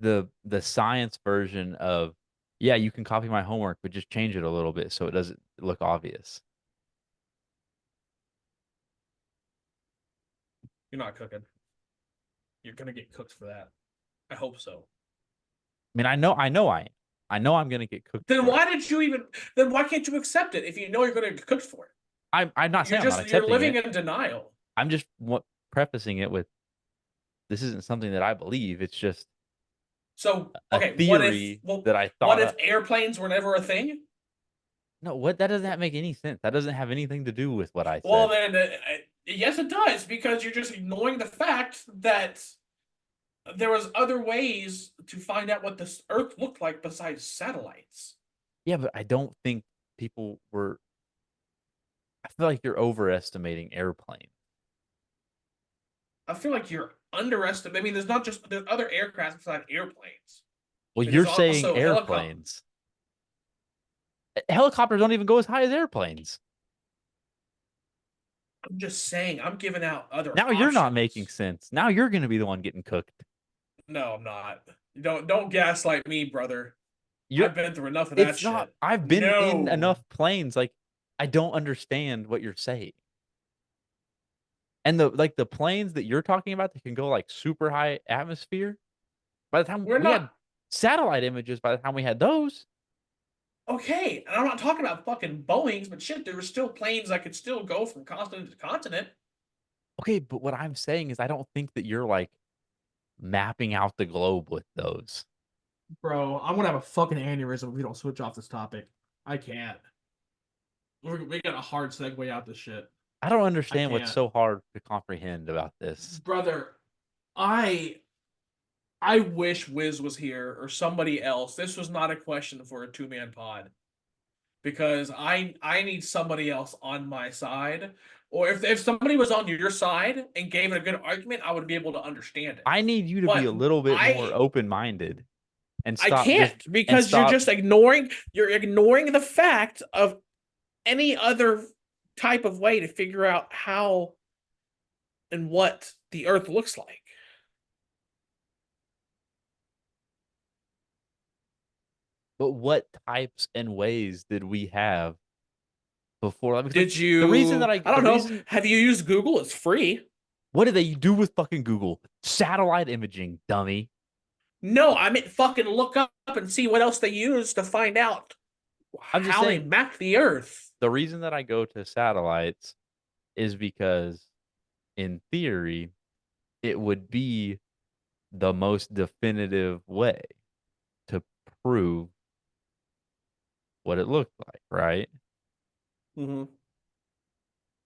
the science version of yeah, you can copy my homework, but just change it a little bit so it doesn't look obvious. You're not cooking. You're gonna get cooked for that. I hope so. I mean, I am. I know I'm gonna get cooked Then for it. why did you even? Then why can't you accept it if you know you're gonna get cooked for it? I'm not saying I'm not You're accepting living it. in denial. I'm just prefacing it with this isn't something that I believe. It's just So a okay, theory that I what thought if up. airplanes were never a thing? No, what that doesn't make any sense. That doesn't have anything to do with what I Well, said. then yes, it does because you're just ignoring the fact that there was other ways to find out what this Earth looked like besides satellites. Yeah, but I don't think people were. I feel like you're overestimating airplanes. I feel like you're underestimating. I mean, there's other aircraft besides airplanes. Well, I mean, there's you're saying also helicopter. airplanes. Helicopters don't even go as high as airplanes. I'm just saying, I'm giving out other Now you're not making options. sense. Now you're going to be the one getting cooked. No, I'm not. Don't gaslight me, brother. You're. I've been through enough of that It's not. shit. I've been in No. enough planes. Like I don't understand what you're saying. And the planes that you're talking about that can go like super high atmosphere. By the time We're we had not satellite images, by the time we had those, okay. And I'm not talking about fucking Boeings, but shit, there were still planes that could still go from continent to continent. okay. But what I'm saying is, I don't think that you're like mapping out the globe with those. Bro, I'm gonna have a fucking aneurysm if we don't switch off this topic. I can't. We got a hard segue out this shit. I don't I understand what's can't. so hard to comprehend about this. Brother, I I wish Wiz was here or somebody else. This was not a question for a two-man pod because I need somebody else on my side. Or if somebody was on your side and gave it a good argument, I would be able to understand it. I need you to be But a little bit more I open-minded and I stop just can't and because stop. you're ignoring the fact of any other type of way to figure out how and what the earth looks like. But what types and ways did we have before? Because Did the reason that you I the don't know, reason have you used Google? It's free. what did they do with fucking Google? Satellite imaging, dummy. No, I meant fucking look up and see what else they use to find out I'm just how they saying map the earth. the reason that I go to satellites is because in theory it would be the most definitive way to prove what it looked like, right? Mm-hmm.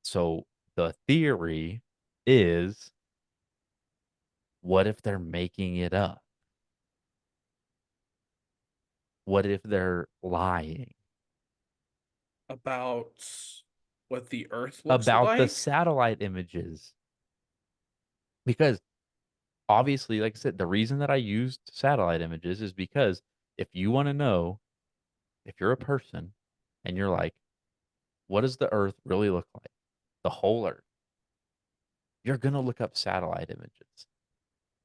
So the theory is what if they're making it up? What if they're lying About what the earth looks about the like. satellite images? Because obviously, like I said, the reason that I used satellite images is because if you want to know, if you're a person and you're like, what does the earth really look like? The whole earth. You're going to look up satellite images.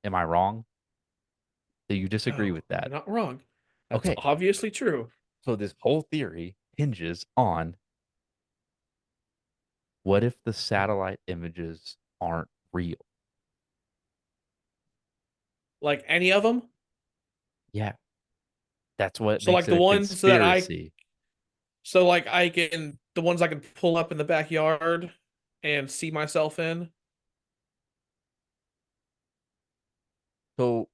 Am I wrong? Do you disagree No, with you're that? not wrong. That's Okay. obviously true. So this whole theory hinges on what if the satellite images aren't real? Like any of them. Yeah, that's what So makes like it the a ones that I conspiracy. so like I can the ones I can pull up in the backyard and see myself in. So,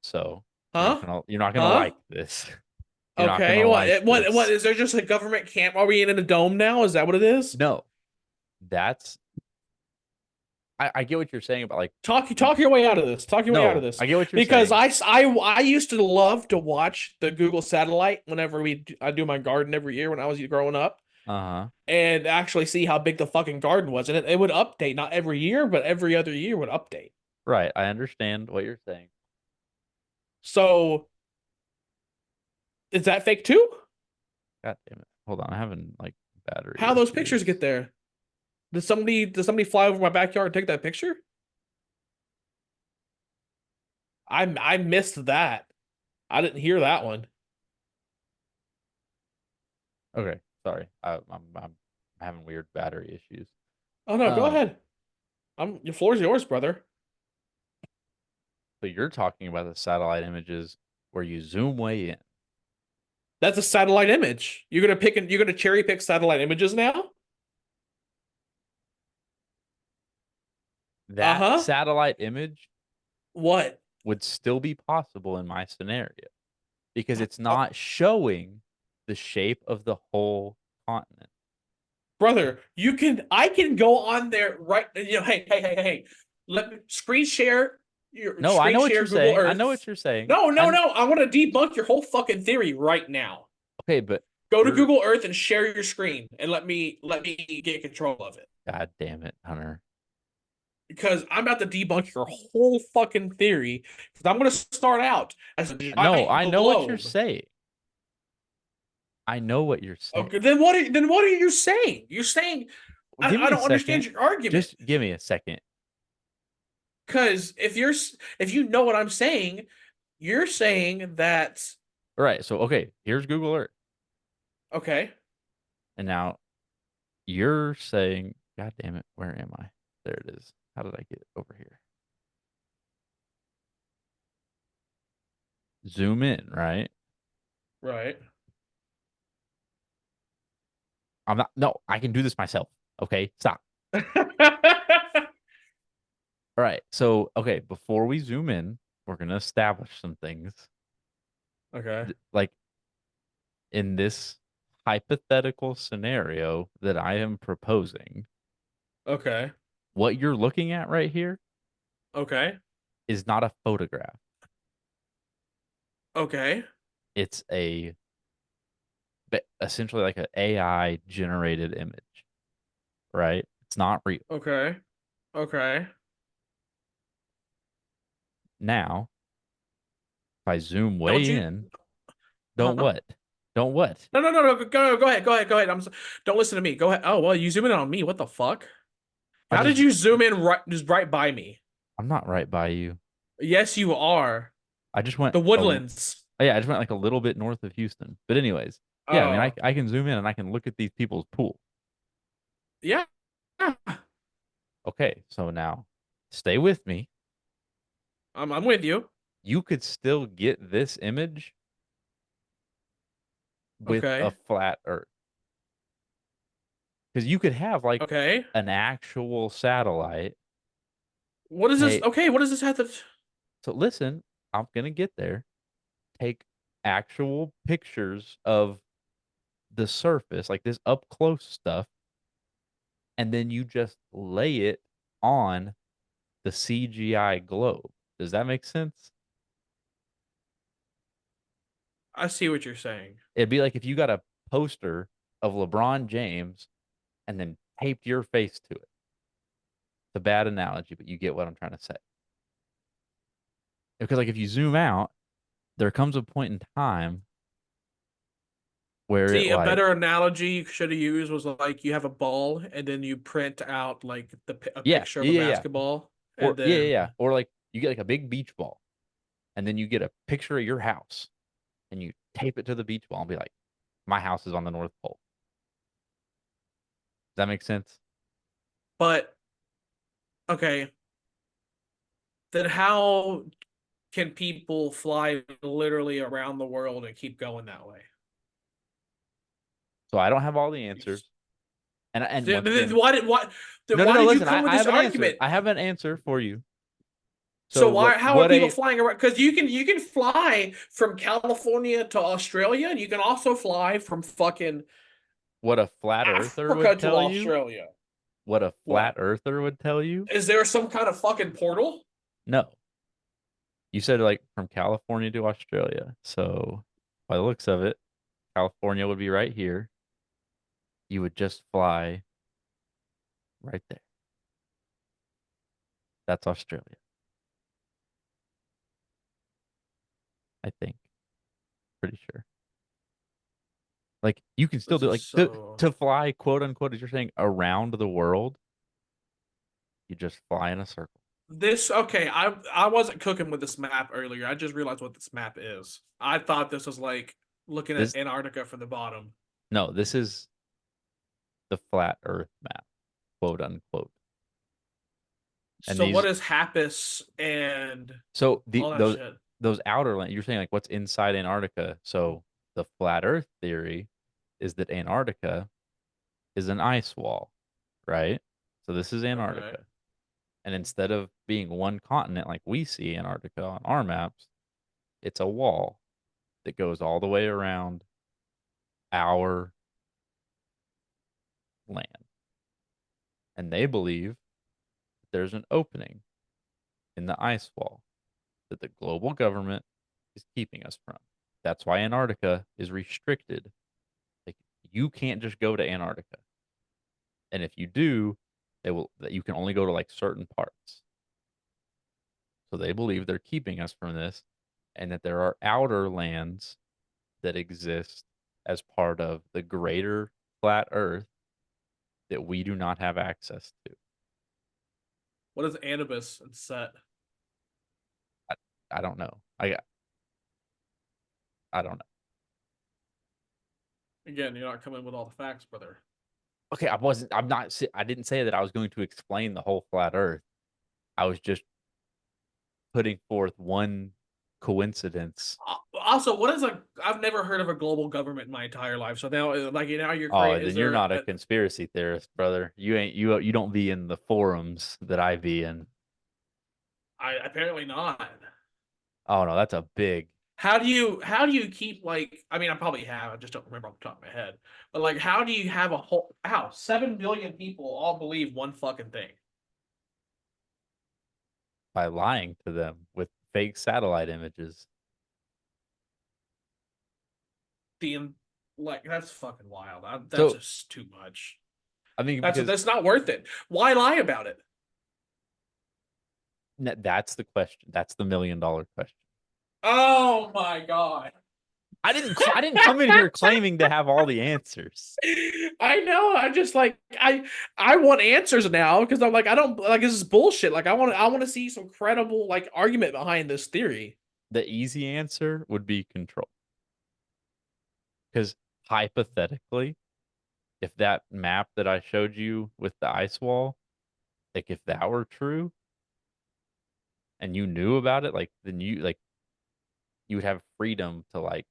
so Huh? you're not gonna Huh? like this. You're not Okay. gonna like What this. is there just a government camp? Are we in a dome now? Is that what it is? No, that's I get what you're saying about like Talk your way out of this. Talk your way out of no, this. I get what you're Because saying. I used to love to watch the Google satellite whenever I do my garden every year when I was growing up Uh-huh. and actually see how big the fucking garden was. And it would update, not every year, but every other year would update. Right. I understand what you're saying. So is that fake too? God damn it. Hold on, I'm having like battery How those pictures issues. get there? Did somebody fly over my backyard and take that picture? I missed that. I didn't hear that one. Okay, sorry. I'm having weird battery issues. Oh no, go Um, ahead. Your floor's yours, brother. so you're talking about the satellite images where you zoom way in. That's a satellite image. You're gonna cherry pick satellite images now? That Uh-huh. satellite image What? would still be possible in my scenario because it's Oh, not showing the shape of the whole continent. brother, I can go on there right, hey. Let me No, I screen know what share you're Google saying. I know Earth. what you're saying. No, no, And no. I want to debunk your whole fucking theory right now. okay, but Go to you're Google Earth and share your screen and let me get control of it. God damn it, Hunter. Because I'm about to debunk your whole fucking theory. Because I'm gonna start out as a No, giant I know what you're globe. saying. I know what you're saying. Okay, then what are you saying? You're saying Give I me a don't understand second. your argument. Just give me a second. Because if you know what I'm saying, you're saying that All right. So, okay, here's Google Earth. okay, And now you're saying, God damn it, where am I? There it is. How did I get over here? Zoom in, right? right. I'm not, no, I can do this myself. Okay, stop. All right. So, okay, before we zoom in, we're going to establish some things. Okay. Like in this hypothetical scenario that I am proposing, Okay. what you're looking at right here Okay. is not a photograph. Okay. It's essentially like an AI generated image, right? It's not real. Okay. Okay. Now, if I zoom Don't way you? in, don't Huh? what? Don't what? No, no, no, no. Go ahead. Go ahead. Go ahead. Don't listen to me. Go ahead. Oh, well, you zoom in on me. What the fuck? I How did just you zoom in right by me? I'm not right by you. Yes, you are. I just went The a Woodlands. yeah, I just went like a little bit north of Houston. But anyways, yeah, I mean Oh, I can zoom in and I can look at these people's pool. yeah. Okay, so now stay with me. I'm with you. You could still get this image with a Okay. flat earth. Because you could have like Okay. an actual satellite. What is this? Hey, Okay, what does this have to? so listen, I'm gonna get there. Take actual pictures of the surface, like this up close stuff, and then you just lay it on the CGI globe. Does that make sense? I see what you're saying. It'd be like if you got a poster of LeBron James and then taped your face to it. It's a bad analogy, but you get what I'm trying to say. Because like if you zoom out, there comes a point in time where it See, a like, better analogy you should have used was like you have a ball and then you print out like a yeah, picture of yeah, a yeah, yeah. basketball and Or yeah, yeah, then yeah. Or like you get like a big beach ball and then you get a picture of your house and you tape it to the beach ball and be like, my house is on the North Pole. Does that make sense? but okay, then how can people fly literally around the world and keep going that way? So I don't have all the answers. And once Then again, then no, no, why no, did you listen, come with I this have an answer. argument? I have an answer for you. So So why how are what people a flying around? Because you can fly from California to Australia, and you can also fly from fucking what a flat earther Africa would to tell you? Australia. What a flat What? earther would tell you? Is there some kind of fucking portal? No. You said like from California to Australia. So by the looks of it, California would be right here. You would just fly right there. That's Australia, I think. Pretty sure. Like you can still This do is like so. to fly, quote unquote, as you're saying, around the world, you just fly in a circle. This okay, I wasn't cooking with this map earlier. I just realized what this map is. I thought this was like looking at This Antarctica from the bottom. no, this is the flat Earth map, quote unquote. And So what these is Happus and so the all that shit? those outer land you're saying like what's inside Antarctica. So the flat Earth theory is that Antarctica is an ice wall, right? So this is Okay. Antarctica. And instead of being one continent like we see Antarctica on our maps, it's a wall that goes all the way around our land. And they believe that there's an opening in the ice wall that the global government is keeping us from. That's why Antarctica is restricted. Like you can't just go to Antarctica. And if you do, they will that you can only go to like certain parts. So they believe they're keeping us from this and that there are outer lands that exist as part of the greater flat earth that we do not have access to. What is Anubis and Set? I, I don't know. I don't know. Again, you're not coming with all the facts, brother. Okay, I'm not I didn't say that I was going to explain the whole flat earth. I was just putting forth one coincidence. Also, what is a? I've never heard of a global government in my entire life. So now, like now you're Oh, creating. Is then you're there? not a conspiracy theorist, brother. You don't be in the forums that I be in. I apparently not. Oh no, that's a big. how do you keep like I mean I probably have I just don't remember off the top of my head but like how do you have a whole 7 billion people all believe one fucking thing By lying to them with fake satellite images. the like that's fucking wild that's So, just too much I mean, that's because that's not worth it why lie about it that's the question. That's the $1 million question. oh my god I didn't come in here claiming to have all the answers. I know I just like I want answers now because I'm like I don't like this is bullshit like I want to see some credible like argument behind this theory. The easy answer would be control. Because hypothetically, if that map that I showed you with the ice wall, like if that were true and you knew about it, like then you would have freedom to like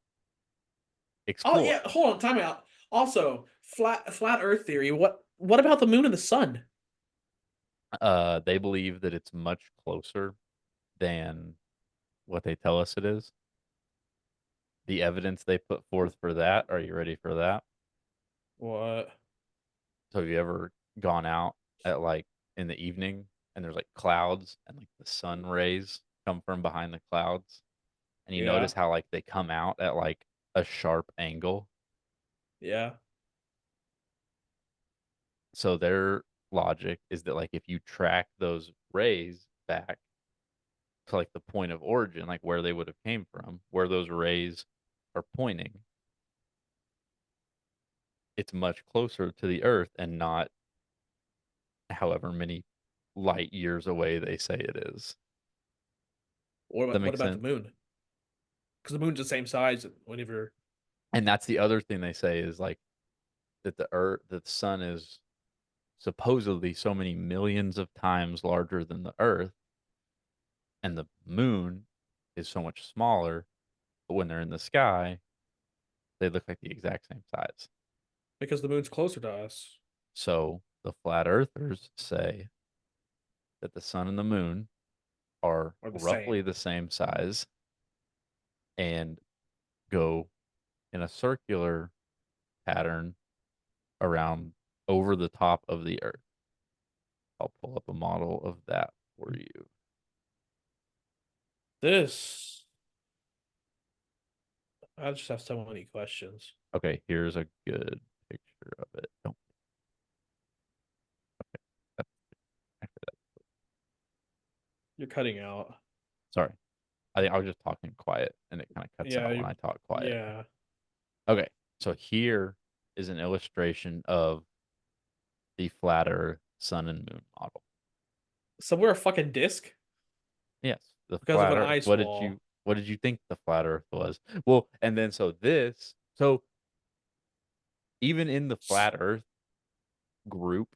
Oh explore. yeah, hold on, time out. Also, flat Earth theory. What about the moon and the sun? They believe that it's much closer than what they tell us it is. The evidence they put forth for that, are you ready for that? What? So have you ever gone out at like in the evening and there's like clouds and like the sun rays come from behind the clouds and you Yeah, notice how like they come out at like a sharp angle? yeah. So their logic is that like if you track those rays back to like the point of origin, like where they would have came from, where those rays are pointing, it's much closer to the earth and not however many light years away they say it is. What That about what makes about the sense. moon? Because the moon's the same size whenever. And that's the other thing they say is like that the sun is supposedly so many millions of times larger than the earth and the moon is so much smaller, but when they're in the sky, they look like the exact same size. Because the moon's closer to us So the flat earthers say that the sun and the moon are or the roughly same. the same size and go in a circular pattern around over the top of the earth. I'll pull up a model of that for you. This I just have so many questions. Okay, here's a good picture of it. Don't that, actually, You're cutting out. sorry. I think I was just talking quiet and it kind of cuts Yeah, out when I talk quiet. yeah. Okay, so here is an illustration of the flat Earth sun and moon model. So we're a fucking disc Yes, the because of flat an Earth. ice wall. What did you think the flat Earth was? Well, and then so even in the flat Earth group,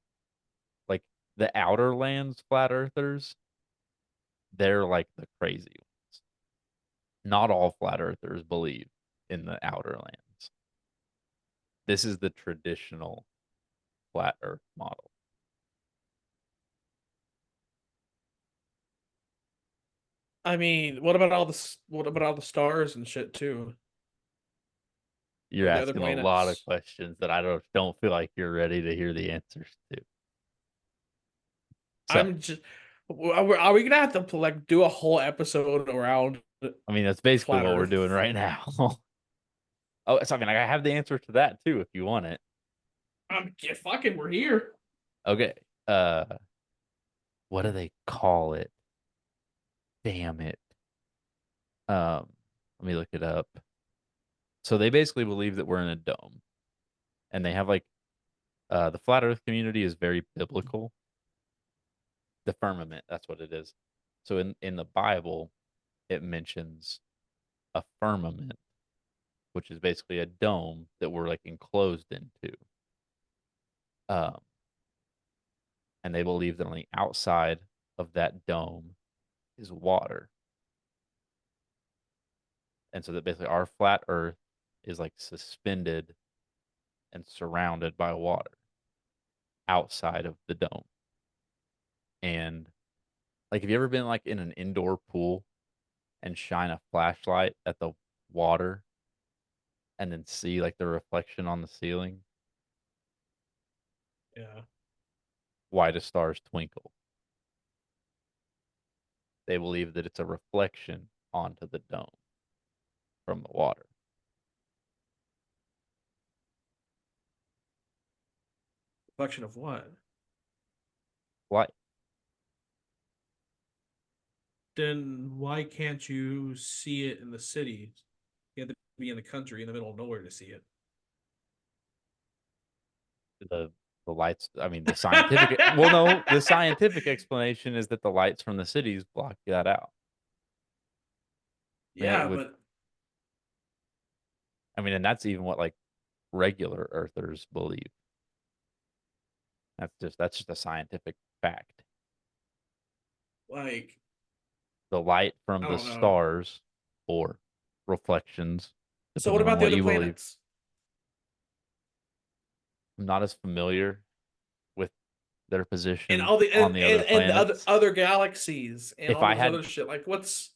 like the outer lands flat earthers, they're like the crazy ones. Not all flat earthers believe in the outer lands. This is the traditional flat earth model. I mean, what about all the stars and shit too? You're Like the other asking a lot of planets. questions that I don't feel like you're ready to hear the answers to. So, I'm just are we gonna have to like do a whole episode around I mean, that's basically flat what we're doing Earth? right now. Oh, so I mean, I have the answer to that too if you want it. Yeah, fucking we're here. Okay. Uh, what do they call it? Damn it. Let me look it up. So they basically believe that we're in a dome, and they have like the flat Earth community is very biblical. The firmament, that's what it is. So in the Bible, it mentions a firmament, which is basically a dome that we're like enclosed into. Um, and they believe that on the outside of that dome is water, and so that basically our flat Earth is like suspended and surrounded by water outside of the dome. And like, have you ever been like in an indoor pool and shine a flashlight at the water and then see like the reflection on the ceiling? Yeah. Why do stars twinkle? They believe that it's a reflection onto the dome from the water. Reflection of what? Light. Then why can't you see it in the city? You have to be in the country in the middle of nowhere to see it. The the lights, I mean the scientific well no, the scientific explanation is that the lights from the cities block that out. I mean it Yeah, would but I mean and that's even what like regular earthers believe. That's just a scientific fact. like The light from I the don't know. stars or reflections, So what depending on about the what other you believe. planets? I'm not as familiar with their And position all the on the other and the other planets. other galaxies and If all I this had other shit. Like what's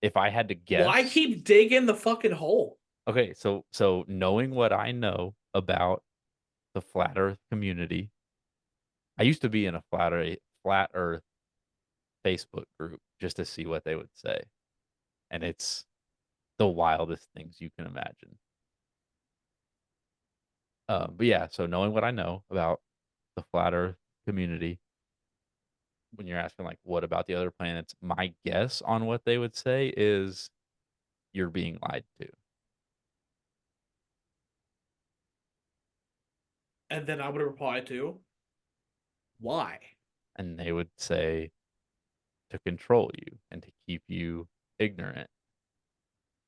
if I had to why guess, keep digging the fucking hole? okay, so knowing what I know about the flat earth community, I used to be in a flat earth Facebook group just to see what they would say. And it's the wildest things you can imagine. But yeah, so knowing what I know about the flat earth community, when you're asking like what about the other planets, my guess on what they would say is you're being lied to. And then I would reply to why? And they would say to control you and to keep you ignorant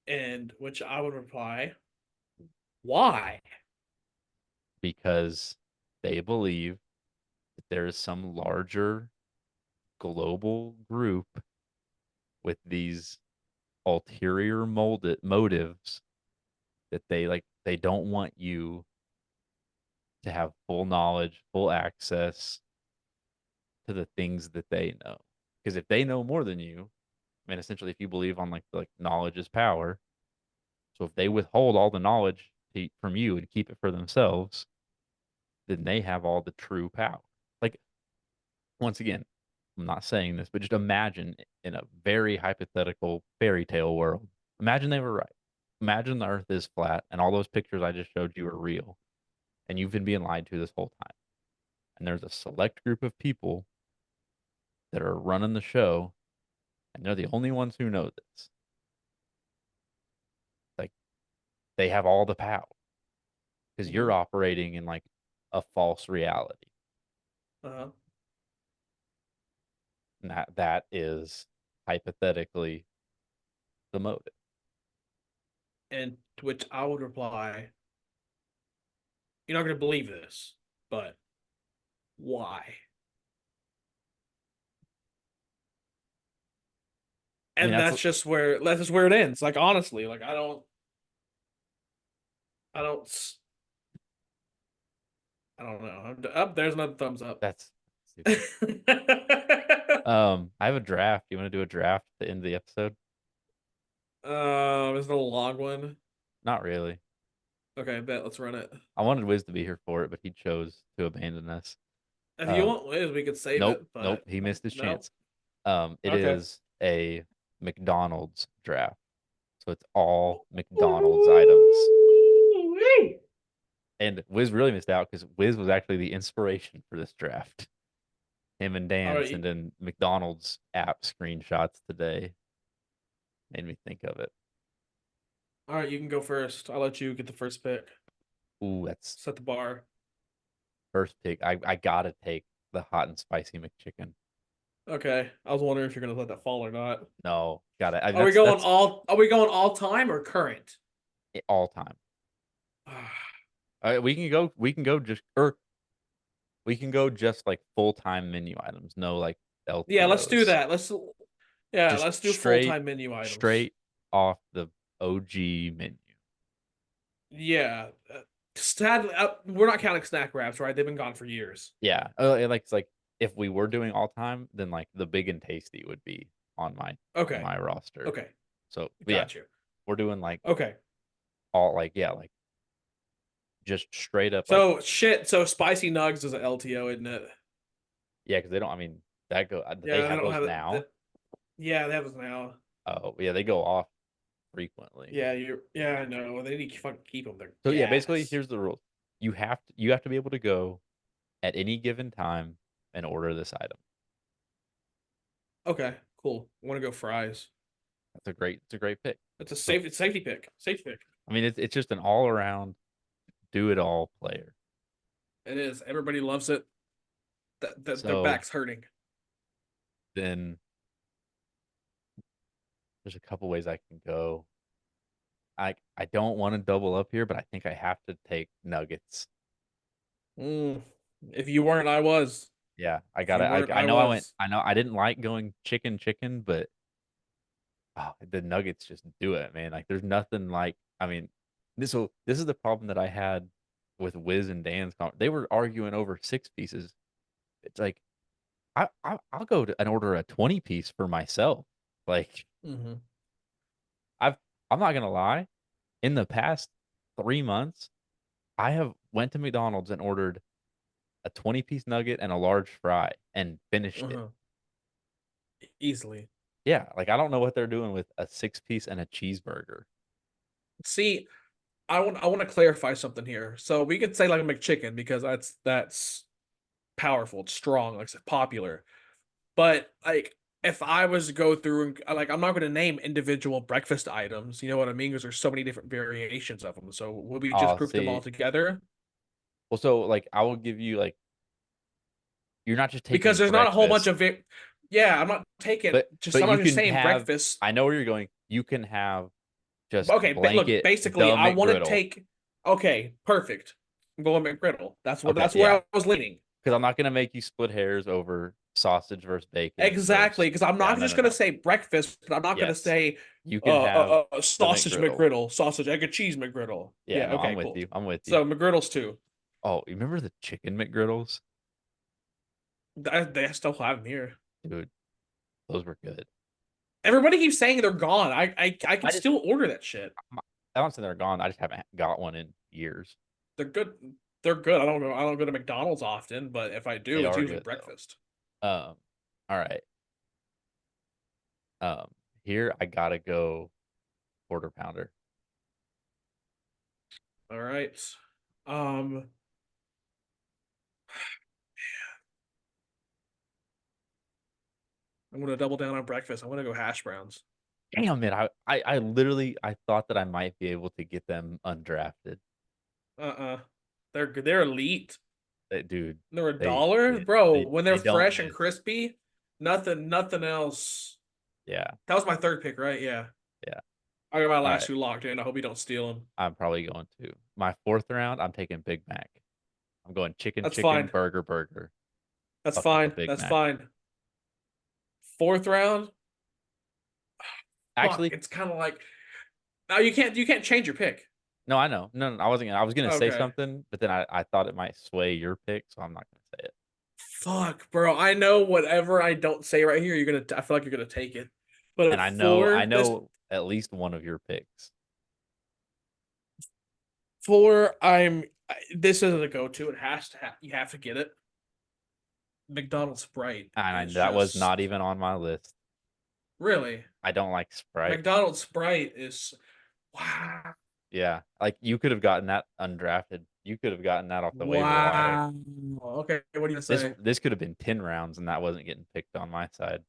And which I would reply, why? because they believe that there is some larger global group with these ulterior molded motives that they don't want you to have full knowledge, full access to the things that they know. Because if they know more than you, I mean, essentially, if you believe on like knowledge is power, so if they withhold all the knowledge from you and keep it for themselves, then they have all the true power. Like once again, I'm not saying this, but just imagine in a very hypothetical fairy tale world. Imagine they were right. Imagine the Earth is flat and all those pictures I just showed you are real, and you've been being lied to this whole time. And there's a select group of people that are running the show, and they're the only ones who know this. Like they have all the power because Mm-hmm. you're operating in like a false reality. Uh-huh. And that is hypothetically the motive. And to which I would reply, you're not gonna believe this, but why? I mean, And that's just where it ends. Like honestly, like I don't I don't know. Up there's another thumbs up. that's stupid. I have a draft. You want to do a draft to end the episode? Is it a long one? Not really. Okay, bet let's run it. I wanted Wiz to be here for it, but he chose to abandon us. If you Um, want Wiz, we could save nope, it, nope. but He missed his no. chance. It Okay. is a McDonald's draft, so it's all McDonald's items. And Wiz really missed out because Wiz was actually the inspiration for this draft. Him and All Dan right, sending McDonald's app screenshots today made me think of it. all right, you can go first. I'll let you get the first pick. Ooh, that's Set the bar. first pick. I gotta take the hot and spicy McChicken. Okay. I was wondering if you're gonna let that fall or not. No, got it. I mean, Are we that's going that's all are we going all time or current? all time. We can go just or we can go just like full time menu items. No like Yeah, let's do LTOs. that. Yeah, Just let's do full-time menu items. straight off the OG menu. Yeah. Sadly, we're not counting snack wraps, right? They've been gone for years. Yeah, it's like if we were doing all time, then like the big and tasty would be on my Okay. roster. Okay. So but yeah, Got you. We're doing like Okay. all like yeah, like just straight up like So shit. So spicy nugs is an LTO, isn't it? yeah, because they don't. I mean, that go. They Yeah, they have don't those have it. now. Yeah, they have this now. Oh yeah, they go off frequently. Yeah, you. Yeah, I know. They need to fucking keep them. They're So yeah, basically, gas. here's the rules. You have to be able to go at any given time and order this item. Okay, cool. I want to go fries. It's a great pick. It's a So safe. It's safety pick. Safety pick. I mean, it's just an all around do it all player. It is. Everybody loves it. Their So back's hurting. then there's a couple ways I can go. I don't want to double up here, but I think I have to take nuggets. Mm. If you weren't, I was. Yeah, I If you gotta. weren't, I I know I went. was. I know I didn't like going chicken, but oh, the nuggets just do it, man. Like there's nothing like. I mean, this is the problem that I had with Wiz and Dan's. They were arguing over six pieces. It's like I'll go to and order a 20 piece for myself. Like Hmm. I've I'm not gonna lie. In the past 3 months, I have went to McDonald's and ordered a 20-piece nugget and a large fry and finished it. Uh-huh. Easily. Yeah, like I don't know what they're doing with a 6-piece and a cheeseburger. See, I want to clarify something here. So we could say like a McChicken because that's powerful, it's strong, like it's popular. But like if I was to go through and like I'm not going to name individual breakfast items, you know what I mean? Because there's so many different variations of them. So would we just Oh, group them all see. together? Well, so like I will give you like you're not just Because taking there's not a whole bunch breakfast, of it. Yeah, I'm not taking just but I'm you not just can saying have. breakfast. I know where you're going. You can have just Okay, look, blanket basically the I want to McGriddle take okay, perfect. I'm going McGriddle. Okay, That's where yeah, I was leaning. because I'm not gonna make you split hairs over sausage versus bacon Exactly, versus. because I'm Yeah, not no, just no, gonna no. say breakfast, but I'm not gonna Yes, say you can have the sausage McGriddle. McGriddle, sausage egg and cheese McGriddle. Yeah, Yeah, no, I'm okay, with cool. you. I'm with you. So McGriddles too. Oh, you remember the chicken McGriddles, They still have them here. dude? Those were good. Everybody keeps saying they're gone. I I could just, still order that shit. I don't say they're gone. I just haven't got one in years. They're good. They're good. I don't go to McDonald's often, but if I They do, it's are usually good though. breakfast. All right. Um, here I gotta go quarter pounder. All right. Um, I'm gonna double down on breakfast. I'm gonna go hash browns. Damn it! I literally I thought that I might be able to get them undrafted. Uh-uh. They're good. They're elite. Dude, They're a they dollar, bro. they When they're they don't fresh and miss. crispy, nothing else. Yeah, That was my third pick, right? Yeah. yeah. I got my All last right, two locked in. I hope you don't steal them. I'm probably going to my fourth round. I'm taking Big Mac. I'm going That's chicken, fine. burger. That's Fuck up a fine. Big That's Mac. fine. Fourth round. Fuck. Actually, It's kind of like now you can't change your pick. no, I know. No, no, I wasn't gonna. I was gonna say Okay. something, but then I thought it might sway your pick, so I'm not gonna say it. Fuck, bro. I know whatever I don't say right here, you're gonna. I feel like you're gonna take it. But And at I four, know at least one of your picks. this isn't a go-to. It has to. You have to get it. McDonald's Sprite is That was not just even on my list. really I don't like Sprite. McDonald's Sprite is wow, Yeah, like you could have gotten that undrafted. You could have gotten that off the waiver wire. wow. Okay, what do you This say? this could have been 10 rounds and that wasn't getting picked on my side.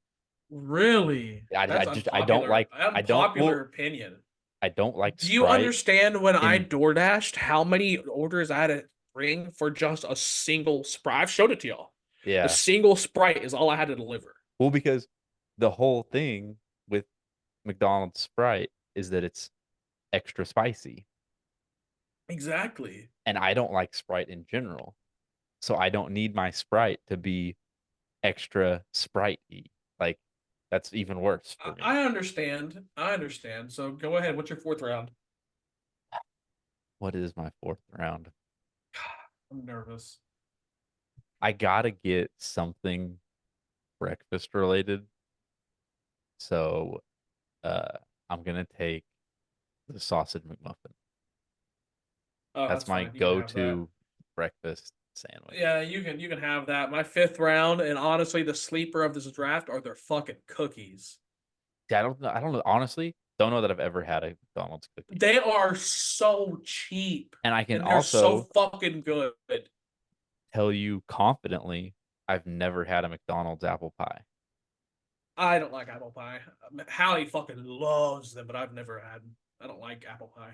Really? That's I don't unpopular. like Unpopular opinion. I don't like Do you Sprite understand when I in DoorDashed how many orders I had to bring for just a single Sprite? I've showed it to y'all. A yeah. single Sprite is all I had to deliver. Well, because the whole thing with McDonald's Sprite is that it's extra spicy Exactly. and I don't like Sprite in general. So I don't need my Sprite to be extra Sprite-y. Like that's even worse for me. I understand. I understand. So go ahead. What's your fourth round? What is my fourth round? I'm nervous. I gotta get something breakfast related. So uh I'm gonna take The sausage McMuffin. Oh, That's that's my fine. You can have that. go-to breakfast sandwich. Yeah, you can have that. My fifth round, and honestly, the sleeper of this draft are their fucking cookies. Yeah, I don't know. I don't know. Honestly, don't know that I've ever had a McDonald's cookie. They are so cheap, And I can and they're so also fucking good. tell you confidently, I've never had a McDonald's apple pie. I don't like apple pie. Hallie fucking loves them, but I've never had. I don't like apple pie.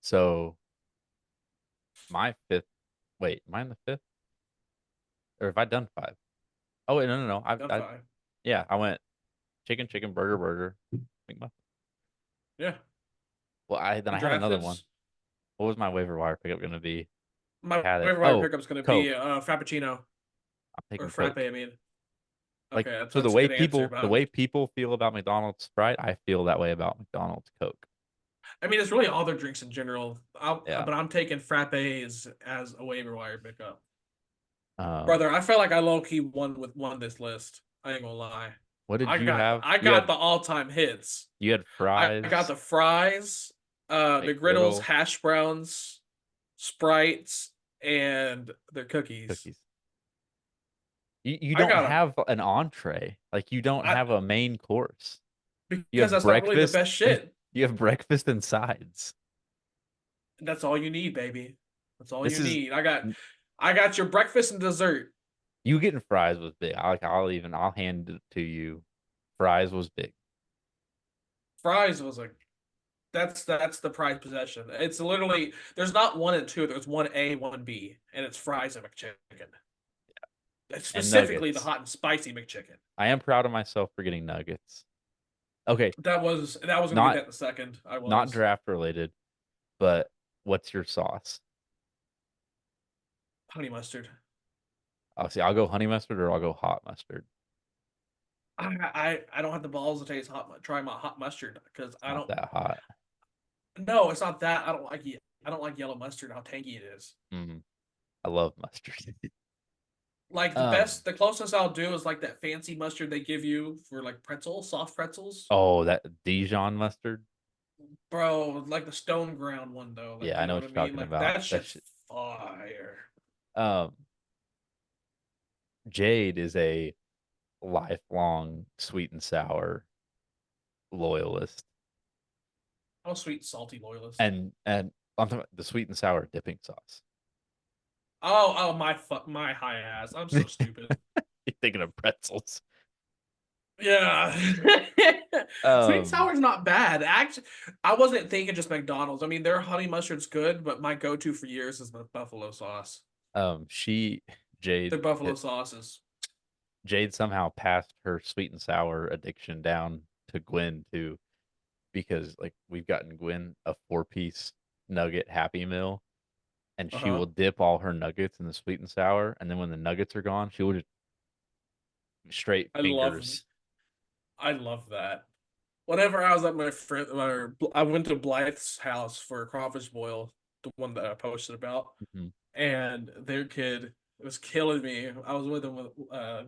So my fifth, wait, am I in the fifth? Or have I done five? Oh wait, no. Done five. Yeah, I went chicken, burger, McMuffin. Yeah, Well, I you had another drafted. one. What was my waiver wire pickup gonna be? My Had it. waiver wire Oh, pickup's gonna be Coke. Frappuccino I'm or taking frappe. Coke. I mean, Like okay, that's so that's a good answer. the But way people feel about McDonald's Sprite, I feel that way about McDonald's Coke. I mean, it's really all their drinks in general. Yeah. But I'm taking frappes as a waiver wire pickup. Um, Brother, I felt like I low key won this list. I ain't gonna lie. what did I you got have? I got the all time hits. You had I got fries, the fries, McGriddles, McGriddle, hash browns, Sprites, and their cookies. cookies. You I don't got them have an entree. Like you don't I have a main course. You because have that's not really the breakfast. best shit. You have breakfast and sides. That's all you need, baby. That's all This you is need. I got your breakfast and dessert. you getting fries was big. I'll hand it to you. Fries was big. Fries was like that's the prized possession. It's literally there's not one and two. There's one A, one B, and it's fries and McChicken. It's And specifically the nuggets. hot and spicy McChicken. I am proud of myself for getting nuggets. Okay, That was gonna be not that the second I not was draft related, but what's your sauce? honey mustard. I'll see. I'll go honey mustard or I'll go hot mustard. I don't have the balls to taste try my hot mustard because It's I not don't. that hot. No, it's not that. I don't like yellow mustard. How tangy it is. Mm, I love mustard. Like the closest I'll do is like that fancy mustard they give you for like pretzels, soft pretzels. Oh, that Dijon mustard. Bro, like the stone ground one though. Like Yeah, I you know know what what I you're mean? talking Like about. that That shit's shit. fire. Um, Jade is a lifelong sweet and sour loyalist, I'm a sweet, salty loyalist. and on the sweet and sour dipping sauce. Oh, my high ass. I'm so stupid. You're thinking of pretzels. Yeah. Sweet and Um, sour's not bad. Actually, I wasn't thinking just McDonald's. I mean, their honey mustard's good, but my go-to for years is the buffalo sauce. she Their Jade buffalo sauce is Jade somehow passed her sweet and sour addiction down to Gwen too, because like we've gotten Gwen a 4-piece nugget Happy Meal, and she uh-huh. will dip all her nuggets in the sweet and sour, and then when the nuggets are gone, she will just straight I love fingers. I love that. Whenever I was at my friend, or I went to Blythe's house for a crawfish boil, the one that I posted about, Mhm. and their kid was killing me. I was with him,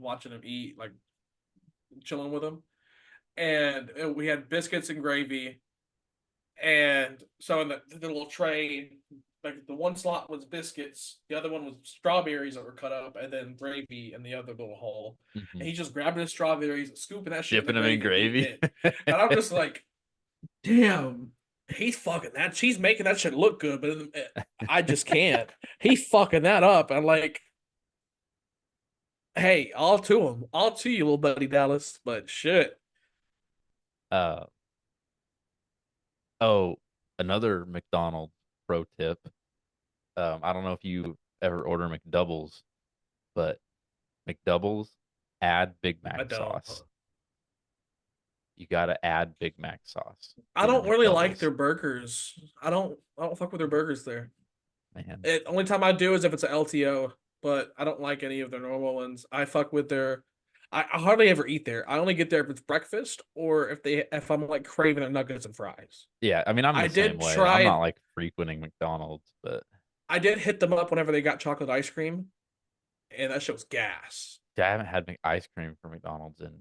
watching him eat, like chilling with him, and we had biscuits and gravy. And so in the little tray, like the one slot was biscuits, the other one was strawberries that were cut up, and then gravy in the other little hole. And Mhm. he just grabbing his strawberries, scooping that shit in the Dipping them in gravy, and eating gravy. it. And I'm just like, damn, he's fucking that. She's making that shit look good, but I just can't. He's fucking that up. And like, hey, all to you, little buddy Dallas. But shit, uh oh, another McDonald's pro tip. I don't know if you ever order McDoubles, but McDoubles add Big I Mac don't. sauce. You gotta add Big Mac sauce I to your don't really like McDoubles. their burgers. I don't fuck with their burgers there. Man, Only time I do is if it's an LTO, but I don't like any of their normal ones. I fuck with their. I hardly ever eat there. I only get there if it's breakfast or if I'm like craving their nuggets and fries. yeah, I mean I'm I the same did way. I'm not try. like frequenting McDonald's, but I did hit them up whenever they got chocolate ice cream, and that shit was gas. I haven't had ice cream from McDonald's in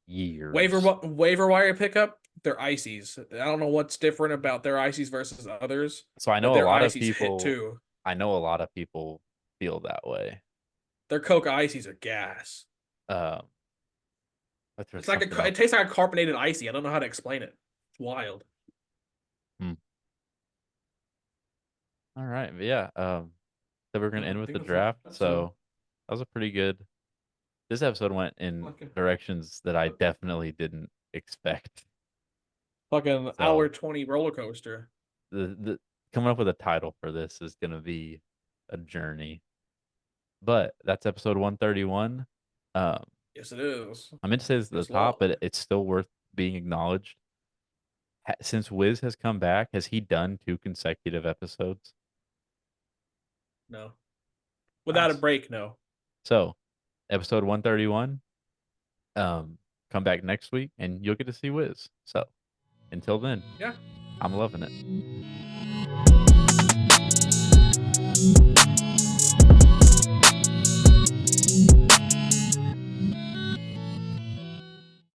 Waiver years. waiver wire pickup. their ices. I don't know what's different about their ices versus others, So I but know a their lot of ices hit people. too. I know a lot of people feel that way. Their Coke ices are gas. Um, but there's It's like something it else. tastes like a carbonated icy. I don't know how to explain it. It's wild. Hmm. All right, but yeah. So we're gonna I end with think the that's all. draft. So that was a pretty good. This episode went in Fucking directions that I definitely didn't expect. fucking hour So 20 roller coaster. the coming up with a title for this is gonna be a journey. But that's episode 131. Um, Yes, it is. I meant to say this at the It's top, long. but it's still worth being acknowledged. Since Wiz has come back, has he done 2 consecutive episodes? No, without a Nice. break, no. So, episode 131. Um, come back next week and you'll get to see Wiz. So, until then, Yeah. I'm loving it.